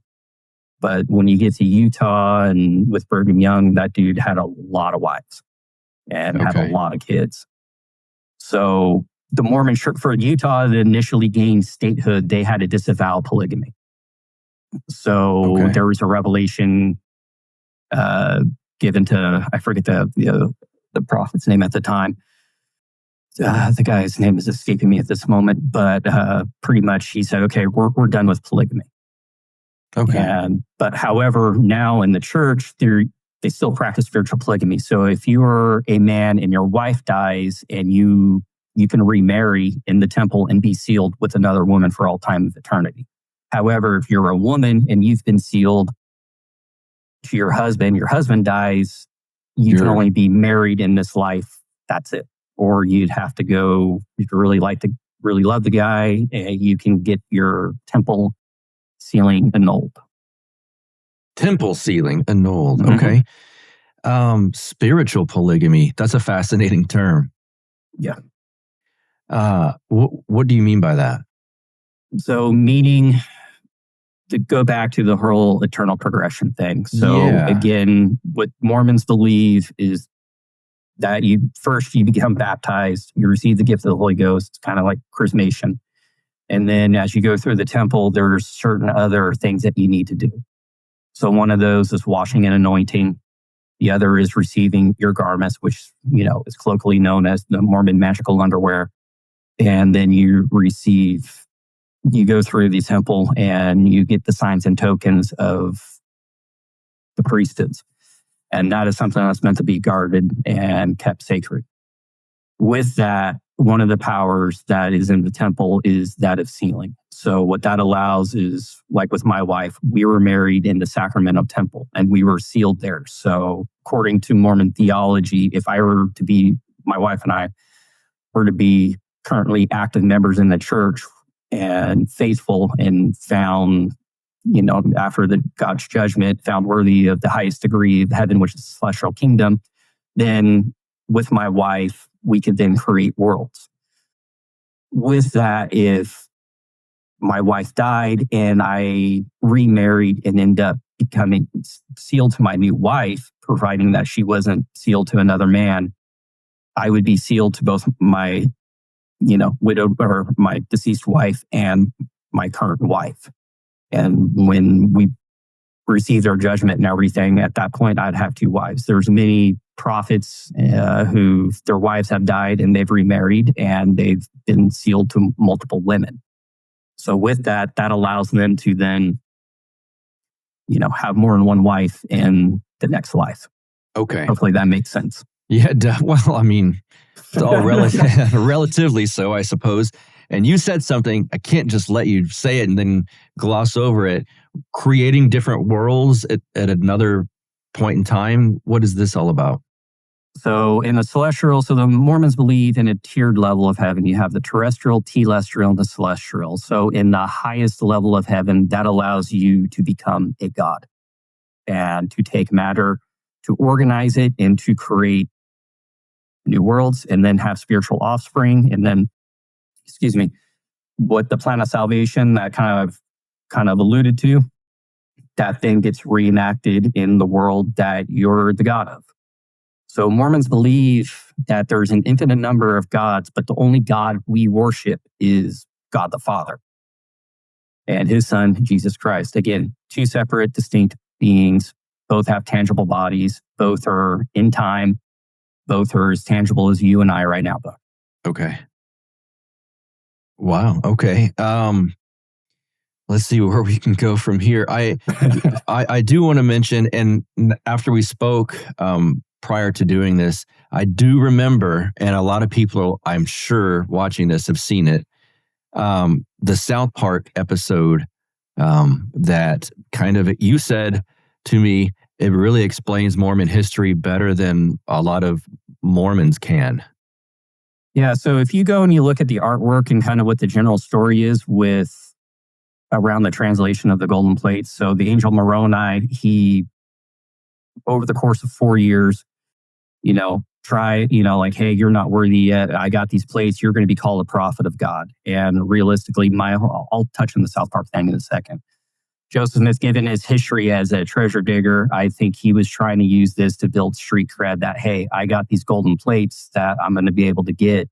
But when you get to Utah and with Brigham Young, that dude had a lot of wives and had a lot of kids. So the Mormon Church, for Utah to initially gain statehood, they had to disavow polygamy. So there was a revelation given to, I forget the prophet's name at the time. The guy's name is escaping me at this moment, but pretty much he said, okay, we're done with polygamy. Okay. But however, now in the church, they still practice spiritual polygamy. So if you're a man and your wife dies, and you can remarry in the temple and be sealed with another woman for all time of eternity. However, if you're a woman and you've been sealed to your husband dies, you can only be married in this life. That's it. Or you'd have to go, if you really love the guy, you can get your temple sealing annulled. Temple sealing annulled. Mhm. Okay. Spiritual polygamy. That's a fascinating term. Yeah. What do you mean by that? So, meaning to go back to the whole eternal progression thing. So, Yeah. again, what Mormons believe is that you become baptized, you receive the gift of the Holy Ghost, kind of like chrismation. And then as you go through the temple, there's certain other things that you need to do. So one of those is washing and anointing. The other is receiving your garments, which, is colloquially known as the Mormon magical underwear. And then you go through the temple and you get the signs and tokens of the priesthoods. And that is something that's meant to be guarded and kept sacred. With that, one of the powers that is in the temple is that of sealing. So what that allows is, like with my wife, we were married in the Sacramento temple and we were sealed there. So according to Mormon theology, if my wife and I were to be currently active members in the church and faithful and found, after God's judgment, found worthy of the highest degree of heaven, which is the celestial kingdom, then with my wife, we could then create worlds. With that, if my wife died and I remarried and ended up becoming sealed to my new wife, providing that she wasn't sealed to another man, I would be sealed to both my, widowed or my deceased wife and my current wife. And when we received our judgment and everything, at that point, I'd have two wives. There's many prophets who their wives have died and they've remarried and they've been sealed to multiple women. So with that allows them to then, have more than one wife in the next life. Okay. Hopefully that makes sense. Yeah. Well, I mean, it's all relatively so, I suppose. And you said something, I can't just let you say it and then gloss over it. Creating different worlds at another point in time. What is this all about? So in the celestial, the Mormons believe in a tiered level of heaven. You have the terrestrial, telestial, and the celestial. So in the highest level of heaven, that allows you to become a god and to take matter, to organize it, and to create new worlds, and then have spiritual offspring. And then, what the plan of salvation that kind of alluded to, that then gets reenacted in the world that you're the god of. So Mormons believe that there's an infinite number of gods, but the only God we worship is God the Father and his son, Jesus Christ. Again, two separate, distinct beings. Both have tangible bodies. Both are in time. Both are as tangible as you and I right now, Buck. Okay. Wow. Okay. Let's see where we can go from here. I do want to mention, and after we spoke prior to doing this, I do remember, and a lot of people, I'm sure, watching this have seen it, the South Park episode that kind of, you said to me, it really explains Mormon history better than a lot of Mormons can. Yeah, so if you go and you look at the artwork and kind of what the general story is around the translation of the golden plates. So the angel Moroni, he, over the course of 4 years, hey, you're not worthy yet. I got these plates. You're going to be called a prophet of God. And realistically, I'll touch on the South Park thing in a second. Joseph Smith, given his history as a treasure digger, I think he was trying to use this to build street cred that, hey, I got these golden plates that I'm going to be able to get,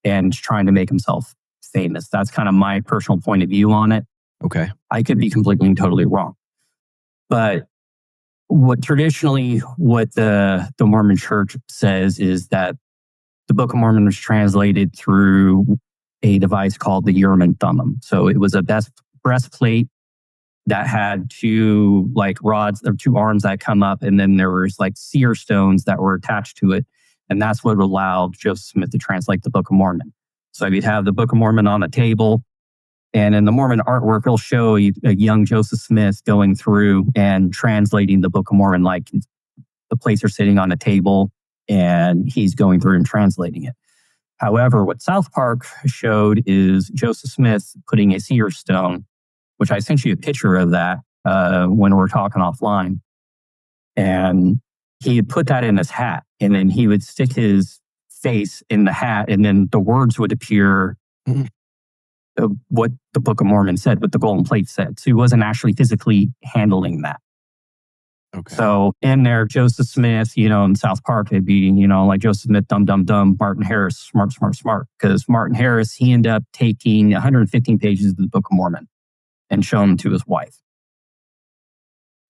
and trying to make himself famous. That's kind of my personal point of view on it. Okay. I could be completely and totally wrong. But what the Mormon Church says is that the Book of Mormon was translated through a device called the Urim and Thummim. So it was a breastplate that had two rods or two arms that come up, and then there was seer stones that were attached to it. And that's what allowed Joseph Smith to translate the Book of Mormon. So you'd have the Book of Mormon on a table, and in the Mormon artwork, it'll show a young Joseph Smith going through and translating the Book of Mormon, like the plates are sitting on a table and he's going through and translating it. However, what South Park showed is Joseph Smith putting a seer stone, which I sent you a picture of that, when we're talking offline. And he had put that in his hat, and then he would stick his face in the hat, and then the words would appear what the Book of Mormon said, what the golden plate said. So he wasn't actually physically handling that. Okay. So in there, Joseph Smith, in South Park, it'd be, like Joseph Smith, dumb, dumb, dumb, Martin Harris, smart, smart, smart. Because Martin Harris, he ended up taking 115 pages of the Book of Mormon and showing them to his wife.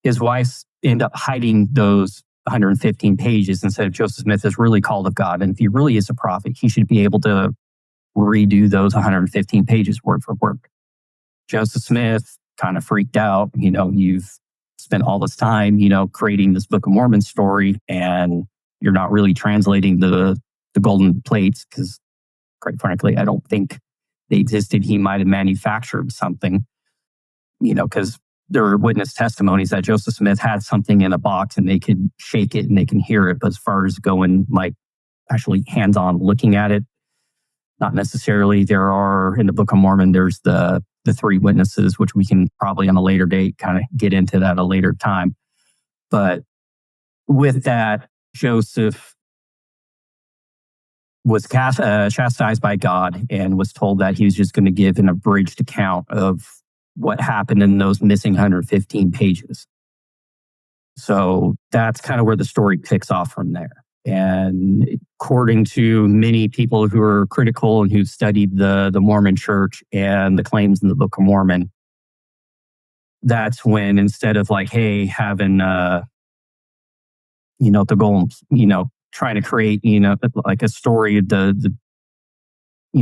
His wife ended up hiding those 115 pages and said Joseph Smith is really called of God. And if he really is a prophet, he should be able to redo those 115 pages word for word. Joseph Smith kind of freaked out. You've spent all this time, creating this Book of Mormon story, and you're not really translating the golden plates, because quite frankly, I don't think they existed. He might have manufactured something, because there were witness testimonies that Joseph Smith had something in a box and they could shake it and they can hear it. But as far as going like actually hands-on looking at it, not necessarily. There are, in the Book of Mormon, there's the three witnesses, which we can probably on a later date kind of get into that at a later time. But with that, Joseph was chastised by God and was told that he was just going to give an abridged account of what happened in those missing 115 pages. So that's kind of where the story picks off from there. And according to many people who are critical and who've studied the Mormon Church and the claims in the Book of Mormon, that's when, instead of like, hey, having the goal, trying to create, like a story of the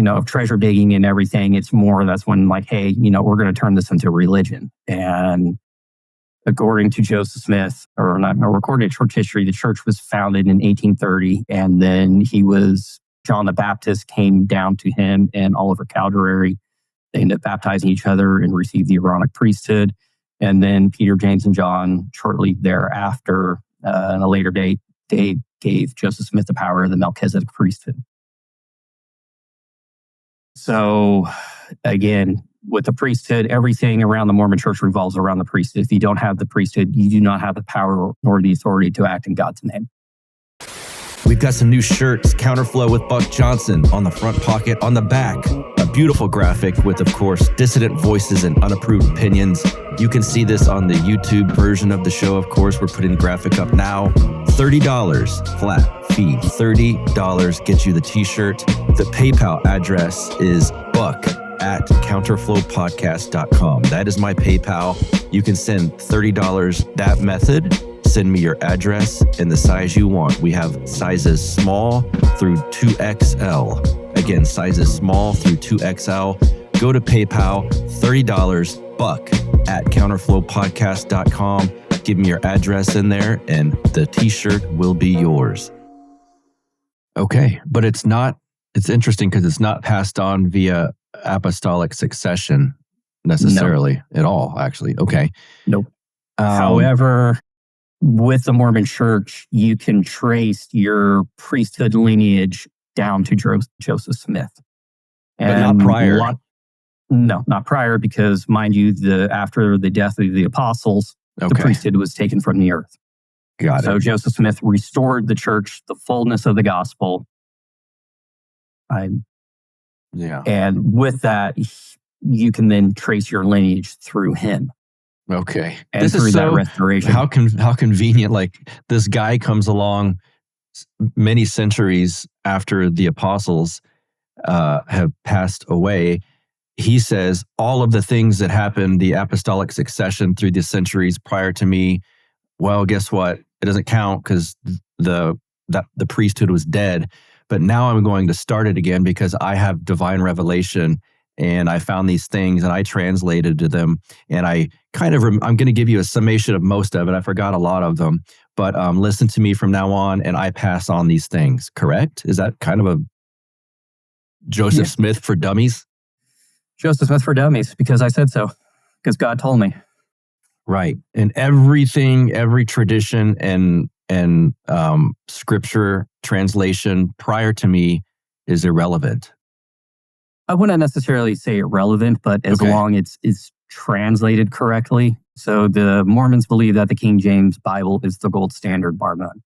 of treasure digging and everything, it's more, that's when like, hey, we're going to turn this into religion. And according to Joseph Smith, according to church history, the church was founded in 1830, and then John the Baptist came down to him and Oliver Cowdery. They ended up baptizing each other and received the Aaronic priesthood. And then Peter, James, and John, shortly thereafter, at a later date, they gave Joseph Smith the power of the Melchizedek priesthood. So again, with the priesthood, everything around the Mormon Church revolves around the priesthood. If you don't have the priesthood, you do not have the power nor the authority to act in God's name. We've got some new shirts, Counterflow with Buck Johnson on the front pocket, on the back. A beautiful graphic with, of course, dissident voices and unapproved opinions. You can see this on the YouTube version of the show, of course. We're putting the graphic up now. $30 flat fee. $30 gets you the t-shirt. The PayPal address is buck@counterflowpodcast.com. That is my PayPal. You can send $30 that method. Send me your address and the size you want. We have sizes small through 2XL. Again, sizes small through 2XL. Go to PayPal, $30, buck@counterflowpodcast.com. Give me your address in there and the t-shirt will be yours. Okay, but it's interesting because it's not passed on via apostolic succession necessarily at all, actually. Okay. Nope. However, with the Mormon Church, you can trace your priesthood lineage down to Joseph Smith. But not prior. No, not prior, because mind you, after the death of the apostles, the priesthood was taken from the earth. Got it. So Joseph Smith restored the church, the fullness of the gospel. And with that, you can then trace your lineage through him. Okay. And this is that restoration. How convenient. Like, this guy comes along many centuries after the apostles have passed away. He says all of the things that happened, the apostolic succession through the centuries prior to me, well, guess what? It doesn't count because the priesthood was dead. But now I'm going to start it again because I have divine revelation and I found these things and I translated to them. And I'm going to give you a summation of most of it. I forgot a lot of them, but listen to me from now on and I pass on these things. Correct? Is that kind of a Joseph Smith for dummies? Joseph Smith for dummies, because I said so, because God told me. Right. And everything, every tradition and scripture translation prior to me is irrelevant. I wouldn't necessarily say irrelevant, but as long as it's translated correctly. So the Mormons believe that the King James Bible is the gold standard, bar none.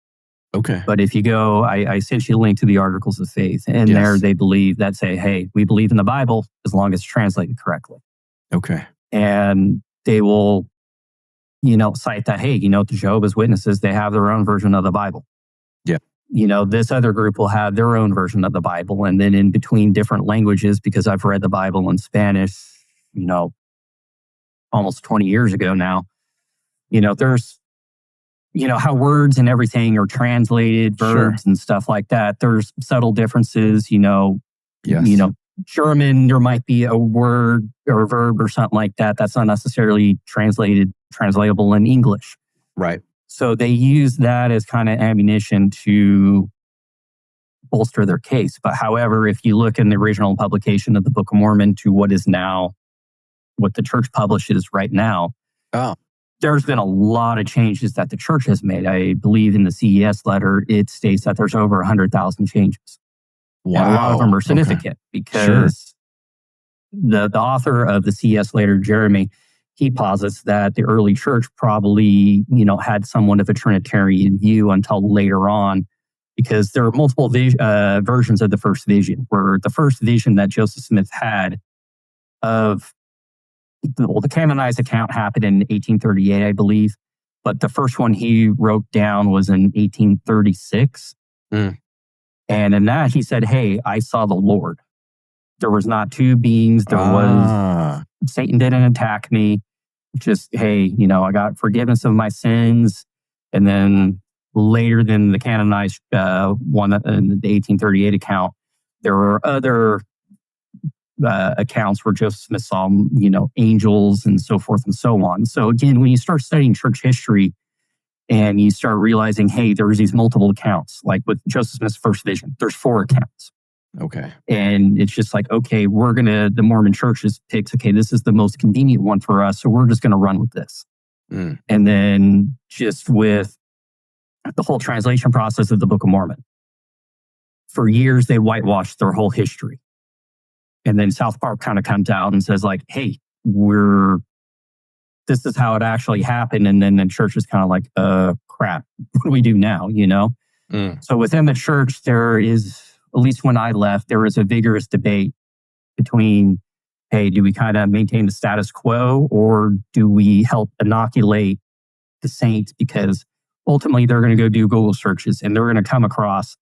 Okay. But if you go, I sent you a link to the Articles of Faith, and Yes. there they believe that say, hey, we believe in the Bible as long as it's translated correctly. Okay. And they will, cite that, hey, the Jehovah's Witnesses, they have their own version of the Bible. Yeah. This other group will have their own version of the Bible. And then in between different languages, because I've read the Bible in Spanish, almost 20 years ago now, there's, how words and everything are translated, verbs and stuff like that. There's subtle differences, Yes. German, there might be a word or a verb or something like that that's not necessarily translatable in English. Right. So they use that as kind of ammunition to bolster their case. But however, if you look in the original publication of the Book of Mormon to what is now, what the church publishes right now, there's been a lot of changes that the church has made. I believe in the CES letter, it states that there's over 100,000 changes. Wow. And a lot of them are significant because the author of the CES letter, Jeremy, he posits that the early church probably, had somewhat of a Trinitarian view until later on, because there are multiple versions of the first vision, where the first vision that Joseph Smith had of, the canonized account happened in 1838, I believe, but the first one he wrote down was in 1836. And in that, he said, hey, I saw the Lord. There was not two beings. There was, Satan didn't attack me. Just, hey, I got forgiveness of my sins. And then later than the canonized one in the 1838 account, there were other accounts where Joseph Smith saw, angels and so forth and so on. So again, when you start studying church history, and you start realizing, hey, there's these multiple accounts. Like with Joseph Smith's first vision, there's 4 accounts. Okay. And it's just like, okay, the Mormon churches picks, okay, this is the most convenient one for us, so we're just going to run with this. And then just with the whole translation process of the Book of Mormon, for years they whitewashed their whole history. And then South Park kind of comes out and says like, hey, this is how it actually happened. And then the church is kind of like, crap, what do we do now? So within the church, there is, at least when I left, there was a vigorous debate between, hey, do we kind of maintain the status quo, or do we help inoculate the saints? Because ultimately they're going to go do Google searches and they're going to come across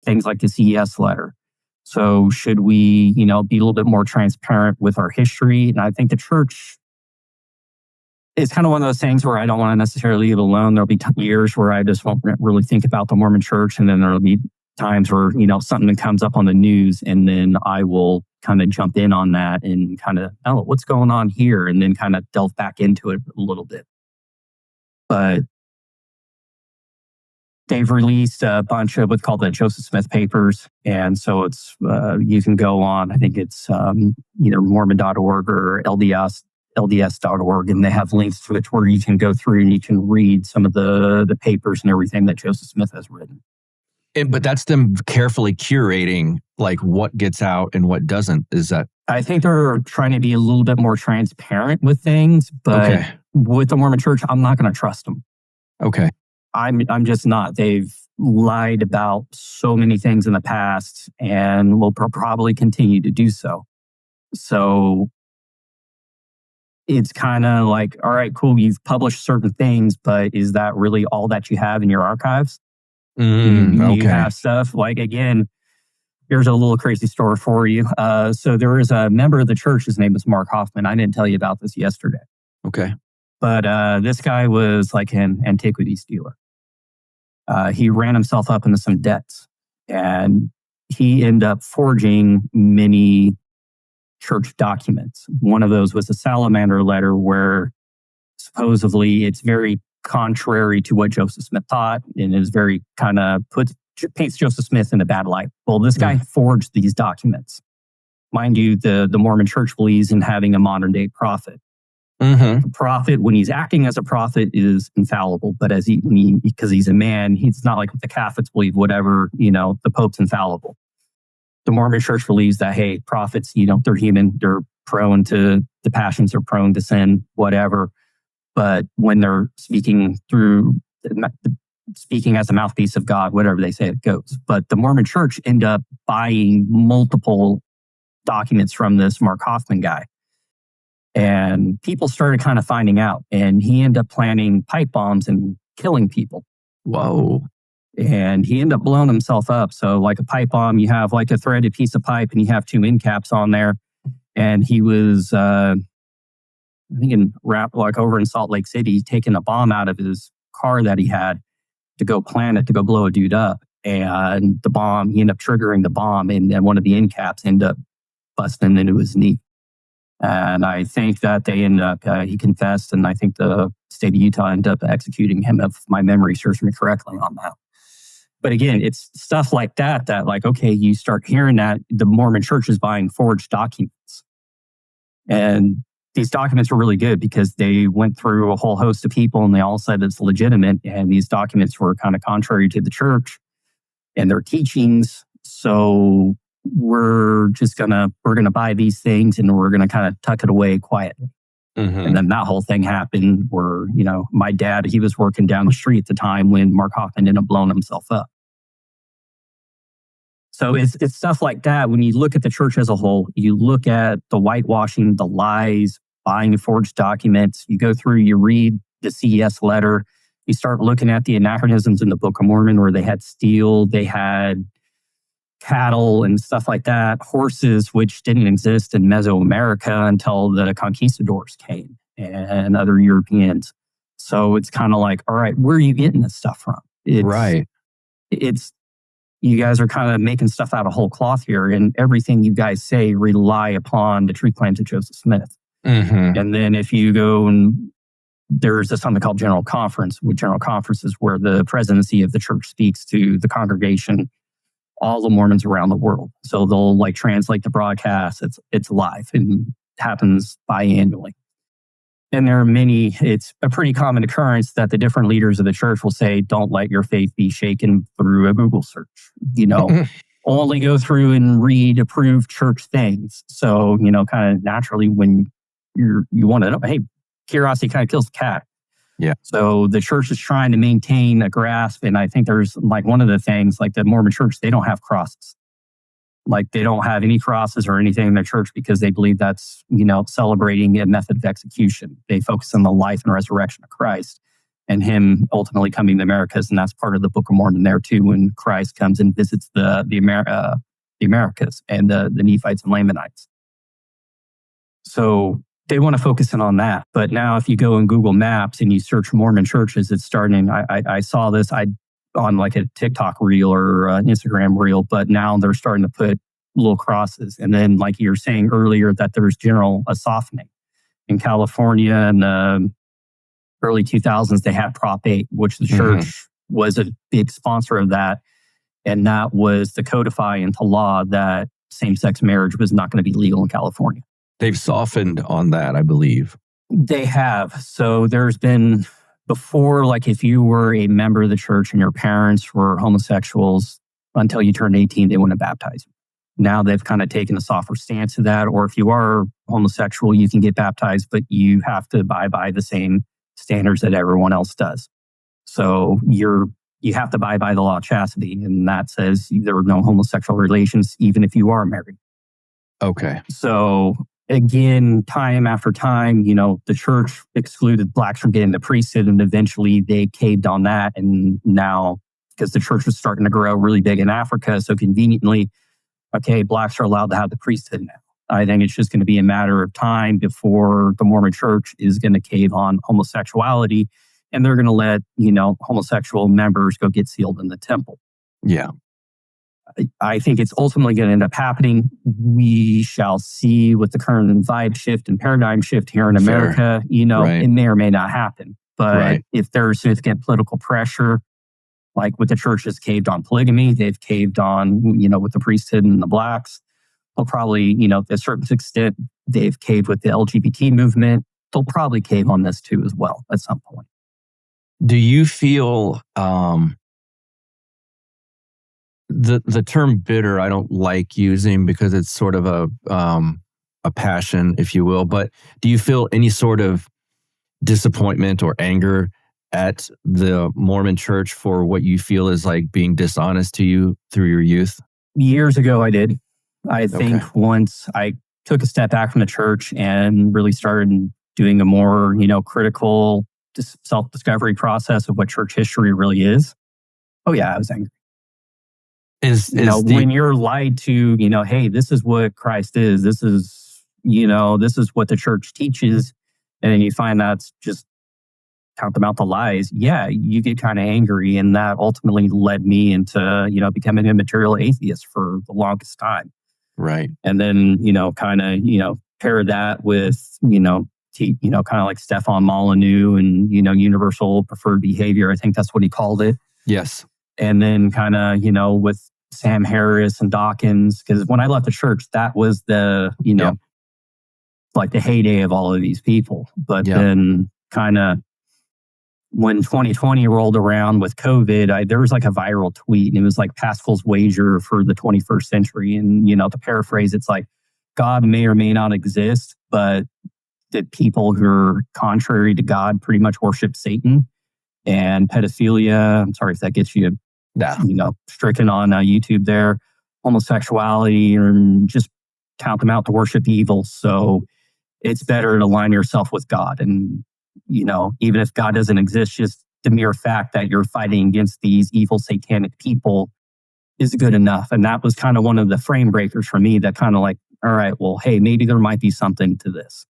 things like the CES letter. So should we, be a little bit more transparent with our history? And I think the church, it's kind of one of those things where I don't want to necessarily leave it alone. There'll be years where I just won't really think about the Mormon church. And then there'll be times where, something comes up on the news and then I will kind of jump in on that and kind of, what's going on here? And then kind of delve back into it a little bit. But they've released a bunch of what's called the Joseph Smith papers. And so it's, you can go on, I think it's either Mormon.org or LDS.org, and they have links to it where you can go through and you can read some of the papers and everything that Joseph Smith has written. But that's them carefully curating like what gets out and what doesn't. Is that? I think they're trying to be a little bit more transparent with things, but with the Mormon church, I'm not going to trust them. Okay. I'm just not. They've lied about so many things in the past and will probably continue to do so. So it's kind of like, all right, cool, you've published certain things, but is that really all that you have in your archives? You have stuff like, again, here's a little crazy story for you. So there is a member of the church, his name is Mark Hoffman. I didn't tell you about this yesterday. Okay. But this guy was like an antiquities dealer. He ran himself up into some debts, and he ended up forging many church documents. One of those was a salamander letter where supposedly it's very contrary to what Joseph Smith taught, and is very kind of paints Joseph Smith in a bad light. Well, this guy forged these documents. Mind you, the Mormon church believes in having a modern day prophet. The prophet, when he's acting as a prophet, is infallible. But because he's a man, he's not like what the Catholics believe, whatever, the Pope's infallible. The Mormon church believes that, hey, prophets, they're human, they're prone to the passions, are prone to sin, whatever. But when they're speaking as a mouthpiece of God, whatever they say, it goes. But the Mormon Church ended up buying multiple documents from this Mark Hoffman guy. And people started kind of finding out. And he ended up planting pipe bombs and killing people. Whoa. And he ended up blowing himself up. So like a pipe bomb, you have like a threaded piece of pipe and you have 2 end caps on there. And he was, I think like over in Salt Lake City, taking a bomb out of his car that he had to go plant it, to go blow a dude up. And the bomb, he ended up triggering the bomb, and then one of the end caps ended up busting into his knee. And I think that they ended up, he confessed, and I think the state of Utah ended up executing him, if my memory serves me correctly on that. But again, it's stuff like that, like, okay, you start hearing that the Mormon Church is buying forged documents. And these documents were really good because they went through a whole host of people and they all said it's legitimate. And these documents were kind of contrary to the church and their teachings. So we're going to buy these things and we're going to kind of tuck it away quietly. Mm-hmm. And then that whole thing happened where, my dad, he was working down the street at the time when Mark Hoffman ended up blowing himself up. So it's stuff like that. When you look at the church as a whole, you look at the whitewashing, the lies, buying forged documents, you go through, you read the CES letter, you start looking at the anachronisms in the Book of Mormon where they had steel, they had cattle and stuff like that, horses, which didn't exist in Mesoamerica until the conquistadors came and other Europeans. So it's kind of like, all right, where are you getting this stuff from? You guys are kind of making stuff out of whole cloth here, and everything you guys say rely upon the truth claims of Joseph Smith. Mm-hmm. And then if you go and there's something called General Conference, with General Conference is where the presidency of the church speaks to the congregation, all the Mormons around the world. So they'll like translate the broadcast. It's live and happens biannually. And there are many, it's a pretty common occurrence that the different leaders of the church will say, don't let your faith be shaken through a Google search. Only go through and read approved church things. So, kind of naturally when you want to know, hey, curiosity kind of kills the cat. Yeah. So the church is trying to maintain a grasp. And I think there's like one of the things, like the Mormon church, they don't have crosses. Like they don't have any crosses or anything in their church because they believe that's, celebrating a method of execution. They focus on the life and resurrection of Christ and him ultimately coming to the Americas. And that's part of the Book of Mormon there too, when Christ comes and visits the Americas and the Nephites and Lamanites. So they want to focus in on that. But now if you go in Google Maps and you search Mormon churches, it's starting, I saw this, on like a TikTok reel or an Instagram reel, but now they're starting to put little crosses. And then like you were saying earlier that there's general softening. In California in the early 2000s, they had Prop 8, which the church was a big sponsor of that. And that was to codify into law that same-sex marriage was not going to be legal in California. They've softened on that, I believe. They have. So there's been... Before, like if you were a member of the church and your parents were homosexuals, until you turned 18, they wouldn't baptize you. Now they've kind of taken a softer stance to that. Or if you are homosexual, you can get baptized, but you have to abide by the same standards that everyone else does. So you have to abide by the law of chastity. And that says there are no homosexual relations, even if you are married. Okay. So again, time after time, the church excluded blacks from getting the priesthood, and eventually they caved on that. And now, because the church was starting to grow really big in Africa, so conveniently, okay, blacks are allowed to have the priesthood now. I think it's just going to be a matter of time before the Mormon church is going to cave on homosexuality, and they're going to let, homosexual members go get sealed in the temple. Yeah. I think it's ultimately going to end up happening. We shall see with the current vibe shift and paradigm shift here in America. Right. It may or may not happen. But if there's significant political pressure, like with the church has caved on polygamy, they've caved on, with the priesthood and the blacks. They'll probably, to a certain extent, they've caved with the LGBT movement. They'll probably cave on this too as well at some point. Do you feel... The term bitter I don't like using because it's sort of a a passion, if you will. But do you feel any sort of disappointment or anger at the Mormon Church for what you feel is like being dishonest to you through your youth? Years ago, I did. I think once I took a step back from the church and really started doing a more, critical self-discovery process of what church history really is. Oh yeah, I was angry. When you're lied to, hey, this is what Christ is. This is, this is what the church teaches. And then you find that's just count them out the lies. Yeah, you get kind of angry. And that ultimately led me into, becoming a material atheist for the longest time. Right. And then, pair that with, kind of like Stefan Molyneux and, universal preferred behavior. I think that's what he called it. Yes. And then kind of, with Sam Harris and Dawkins, because when I left the church, that was the, like the heyday of all of these people. But then kind of when 2020 rolled around with COVID, there was like a viral tweet, and it was like Pascal's wager for the 21st century. And, to paraphrase, it's like God may or may not exist, but the people who are contrary to God pretty much worship Satan. And pedophilia, I'm sorry if that gets you, stricken on YouTube there, homosexuality, or just count them out to worship evil. So it's better to align yourself with God. And, even if God doesn't exist, just the mere fact that you're fighting against these evil satanic people is good enough. And that was kind of one of the frame breakers for me that kind of like, all right, well, hey, maybe there might be something to this.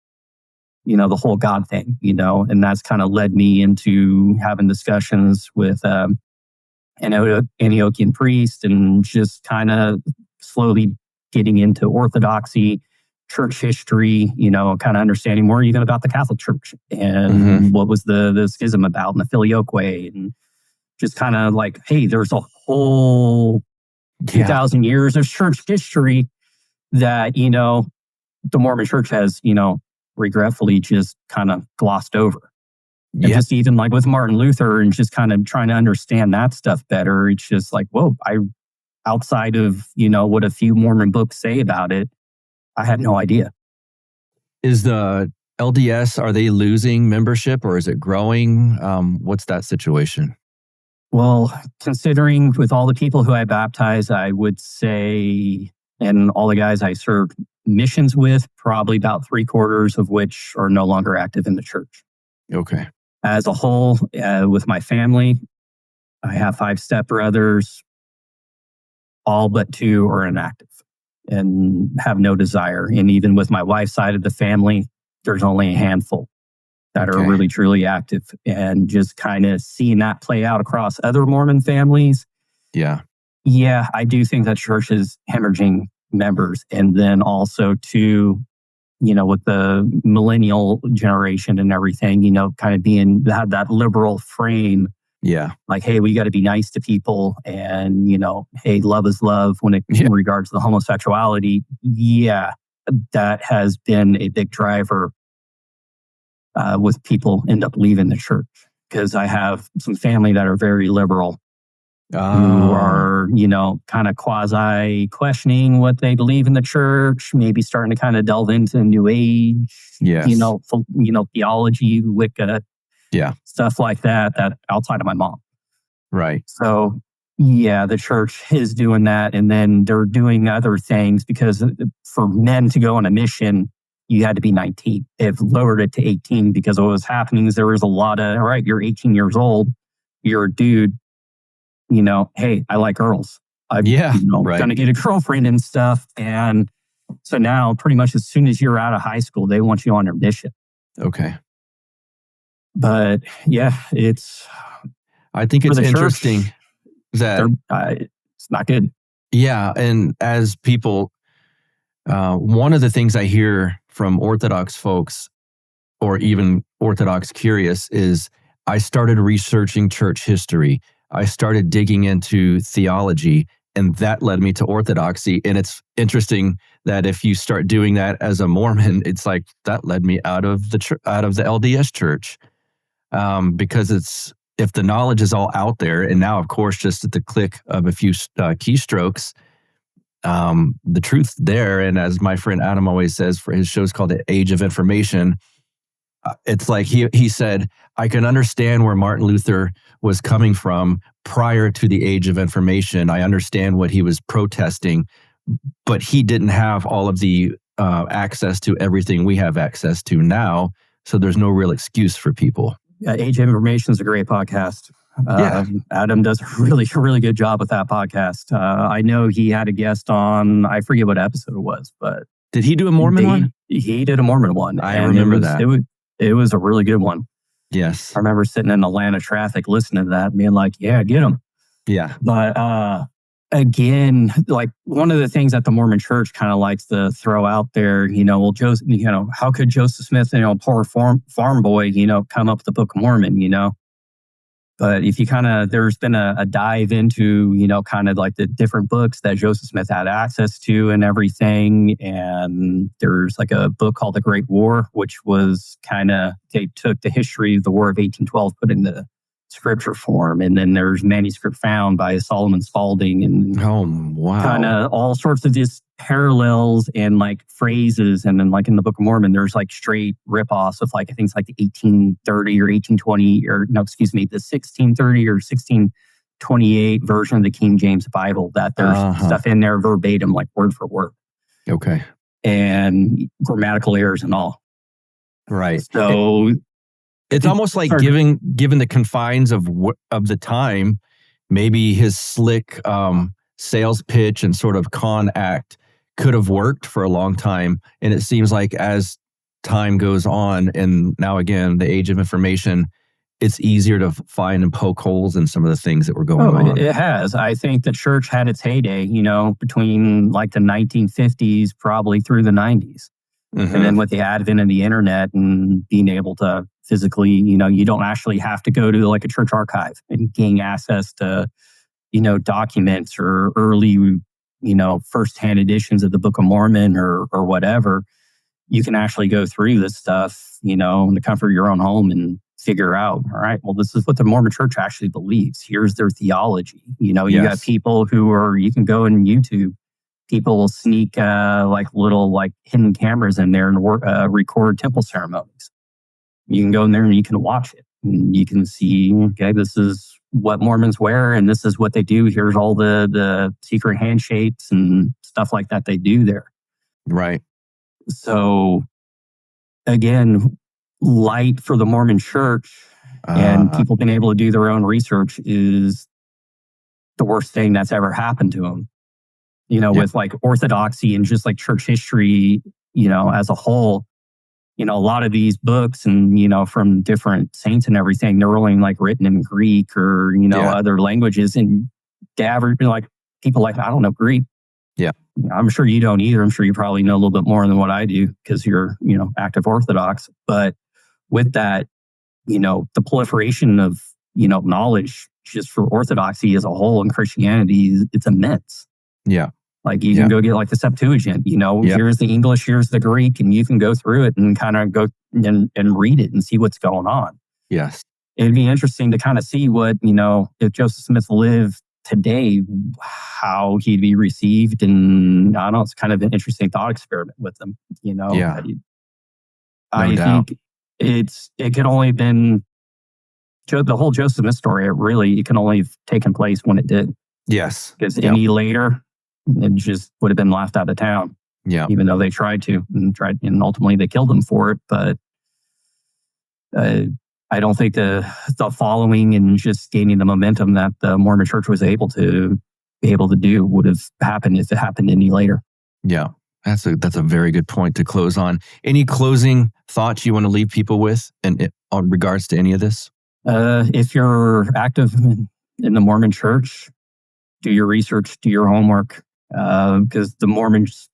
The whole God thing, and that's kind of led me into having discussions with an Antiochian priest and just kind of slowly getting into orthodoxy, church history, kind of understanding more even about the Catholic Church and what was the schism about and the filioque, and just kind of like, hey, there's a whole 2,000 years of church history that, the Mormon Church has, regretfully just kind of glossed over. And just even like with Martin Luther and just kind of trying to understand that stuff better, it's just like, whoa, outside of, what a few Mormon books say about it, I had no idea. Is the LDS, are they losing membership or is it growing? What's that situation? Well, considering with all the people who I baptized, I would say, and all the guys I served missions with, probably about 3/4 of which are no longer active in the church. Okay. As a whole, with my family, I have 5 stepbrothers. All but 2 are inactive and have no desire. And even with my wife's side of the family, there's only a handful that are really, truly active. And just kind of seeing that play out across other Mormon families. Yeah, I do think that church is hemorrhaging members. And then also too, with the millennial generation and everything, kind of being that liberal frame. Yeah. Like, hey, we got to be nice to people. And, hey, love is love when it in regards to the homosexuality. Yeah, that has been a big driver with people end up leaving the church. Because I have some family that are very liberal. Who are, kind of quasi questioning what they believe in the church, maybe starting to kind of delve into New Age, theology, Wicca, stuff like that outside of my mom. Right. So, the church is doing that. And then they're doing other things because for men to go on a mission, you had to be 19. They've lowered it to 18 because what was happening is there was a lot of, all right, you're 18 years old, you're a dude. Hey, I like girls. I'm going to get a girlfriend and stuff. And so now pretty much as soon as you're out of high school, they want you on their mission. Okay. But I think it's interesting that it's not good. Yeah. And as people, one of the things I hear from Orthodox folks or even Orthodox curious is I started researching church history. I started digging into theology, and that led me to Orthodoxy. And it's interesting that if you start doing that as a Mormon, it's like that led me out of the LDS church, because if the knowledge is all out there, and now of course just at the click of a few keystrokes, the truth there. And as my friend Adam always says, for his show's called The Age of Information, it's like he said, I can understand where Martin Luther was coming from prior to the age of information. I understand what he was protesting, but he didn't have all of the access to everything we have access to now. So there's no real excuse for people. Age of Information is a great podcast. Adam does a really good job with that podcast. I know he had a guest on, I forget what episode it was, but did he do a Mormon one? He did a Mormon one. I remember that. It was a really good one. Yes. I remember sitting in Atlanta traffic listening to that and being like, yeah, get him. Yeah. But again, like one of the things that the Mormon Church kind of likes to throw out there, well, Joseph, how could Joseph Smith, poor farm boy, come up with the Book of Mormon, But if you there's been a dive into, kind of like the different books that Joseph Smith had access to and everything. And there's like a book called The Great War, which was they took the history of the War of 1812, put in the scripture form. And then there's manuscript found by Solomon Spalding and kind of all sorts of just parallels and like phrases. And then like in the Book of Mormon, there's like straight ripoffs of like, I think it's like the 1830 or 1820 or the 1630 or 1628 version of the King James Bible that there's stuff in there verbatim, like word for word. Okay. And grammatical errors and all. Right. So it's almost like given the confines of the time, maybe his slick sales pitch and sort of con act could have worked for a long time. And it seems like as time goes on, and now again, the age of information, it's easier to find and poke holes in some of the things that were going on. It has. I think the church had its heyday, between like the 1950s, probably through the 90s. Mm-hmm. And then with the advent of the internet and being able to physically, you don't actually have to go to like a church archive and gain access to, documents or early, firsthand editions of the Book of Mormon or whatever. You can actually go through this stuff, in the comfort of your own home and figure out, all right, well, this is what the Mormon Church actually believes. Here's their theology. You got people you can go on YouTube. People will sneak like little like hidden cameras in there and record temple ceremonies. You can go in there and you can watch it. And you can see, okay, this is what Mormons wear and this is what they do. Here's all the secret handshakes and stuff like that they do there. Right. So again, light for the Mormon Church and people being able to do their own research is the worst thing that's ever happened to them. With like orthodoxy and just like church history, as a whole, a lot of these books and, from different saints and everything, they're only like written in Greek or, other languages. And the average, like people like, I don't know Greek. Yeah. I'm sure you don't either. I'm sure you probably know a little bit more than what I do because you're, active Orthodox. But with that, the proliferation of, knowledge just for Orthodoxy as a whole and Christianity, it's immense. Yeah. Like you can go get like the Septuagint, here's the English, here's the Greek, and you can go through it and kind of go and read it and see what's going on. Yes. It'd be interesting to kind of see what, if Joseph Smith lived today, how he'd be received. And I don't know, it's kind of an interesting thought experiment with them, Yeah. I think it could only have been the whole Joseph Smith story. It can only have taken place when it did. Yes. Because any later, it just would have been laughed out of town. Yeah. Even though they tried to and ultimately they killed him for it. But I don't think the following and just gaining the momentum that the Mormon Church was able to do would have happened if it happened any later. Yeah. That's a very good point to close on. Any closing thoughts you want to leave people with in regards to any of this? If you're active in the Mormon Church, do your research, do your homework, because the Mormons,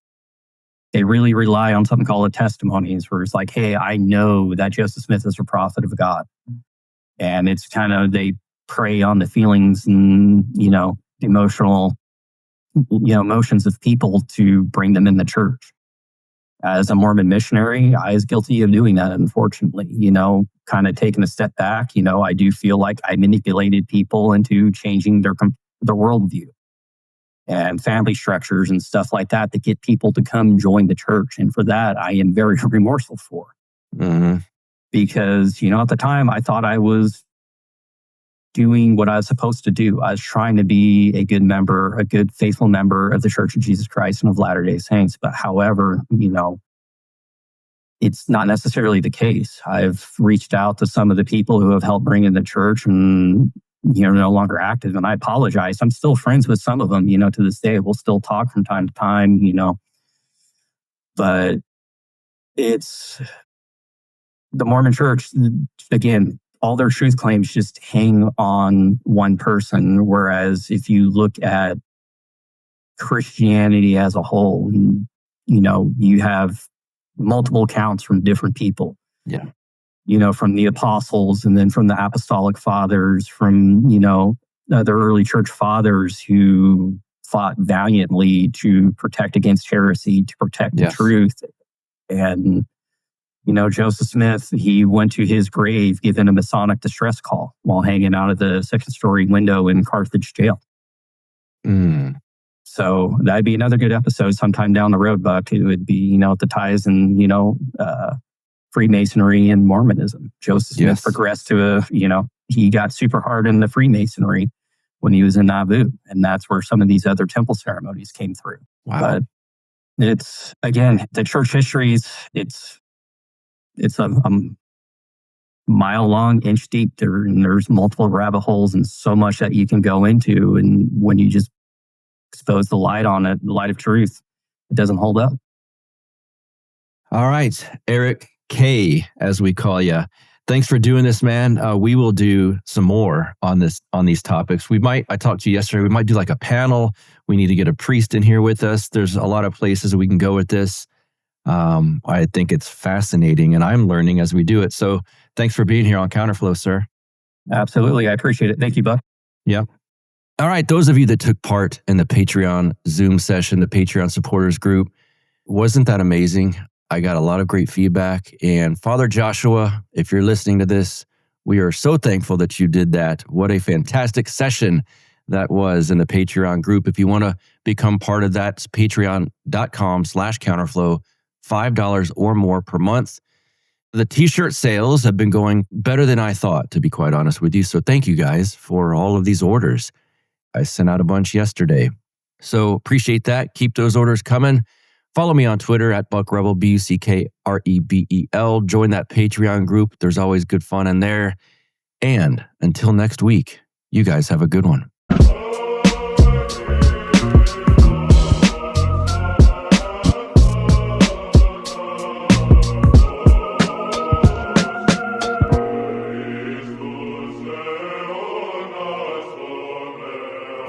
they really rely on something called testimonies, where it's like, hey, I know that Joseph Smith is a prophet of God. And it's kind of, they prey on the feelings and, emotional, emotions of people to bring them in the church. As a Mormon missionary, I was guilty of doing that, unfortunately, kind of taking a step back. I do feel like I manipulated people into changing their worldview. and family structures and stuff like that get people to come join the church. And for that, I am very remorseful for. Mm-hmm. Because, at the time I thought I was doing what I was supposed to do. I was trying to be a good member, a good faithful member of the Church of Jesus Christ and of Latter-day Saints. But however, it's not necessarily the case. I've reached out to some of the people who have helped bring in the church and, no longer active. And I apologize. I'm still friends with some of them, to this day. We'll still talk from time to time, but it's the Mormon Church, again, all their truth claims just hang on one person. Whereas if you look at Christianity as a whole, you have multiple accounts from different people. Yeah. From the apostles and then from the apostolic fathers, from, the early church fathers who fought valiantly to protect against heresy, to protect the truth. And, Joseph Smith, he went to his grave given a Masonic distress call while hanging out of the second-story window in Carthage jail. Mm. So that'd be another good episode sometime down the road, Buck. It would be, the ties in, Freemasonry and Mormonism. Joseph Smith progressed to he got super hard in the Freemasonry when he was in Nauvoo. And that's where some of these other temple ceremonies came through. Wow. But it's, again, the church history is, it's a mile long, inch deep. There's multiple rabbit holes and so much that you can go into. And when you just expose the light on it, the light of truth, it doesn't hold up. All right, Erick K, as we call you. Thanks for doing this, man. We will do some more on these topics. I talked to you yesterday, we might do like a panel. We need to get a priest in here with us. There's a lot of places we can go with this. I think it's fascinating and I'm learning as we do it. So thanks for being here on Counterflow, sir. Absolutely. I appreciate it. Thank you, Buck. Yeah. All right. Those of you that took part in the Patreon Zoom session, the Patreon supporters group, wasn't that amazing? I got a lot of great feedback. And Father Joshua, if you're listening to this, we are so thankful that you did that. What a fantastic session that was in the Patreon group. If you want to become part of that, it's patreon.com/counterflow, $5 or more per month. The t-shirt sales have been going better than I thought, to be quite honest with you. So thank you guys for all of these orders. I sent out a bunch yesterday. So appreciate that. Keep those orders coming. Follow me on Twitter at BuckRebel, BuckRebel. Join that Patreon group. There's always good fun in there. And until next week, you guys have a good one.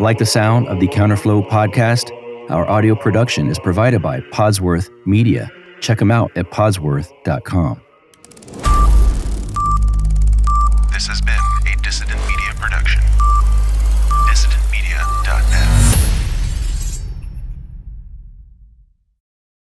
Like the sound of the Counterflow podcast? Our audio production is provided by Podsworth Media. Check them out at podsworth.com.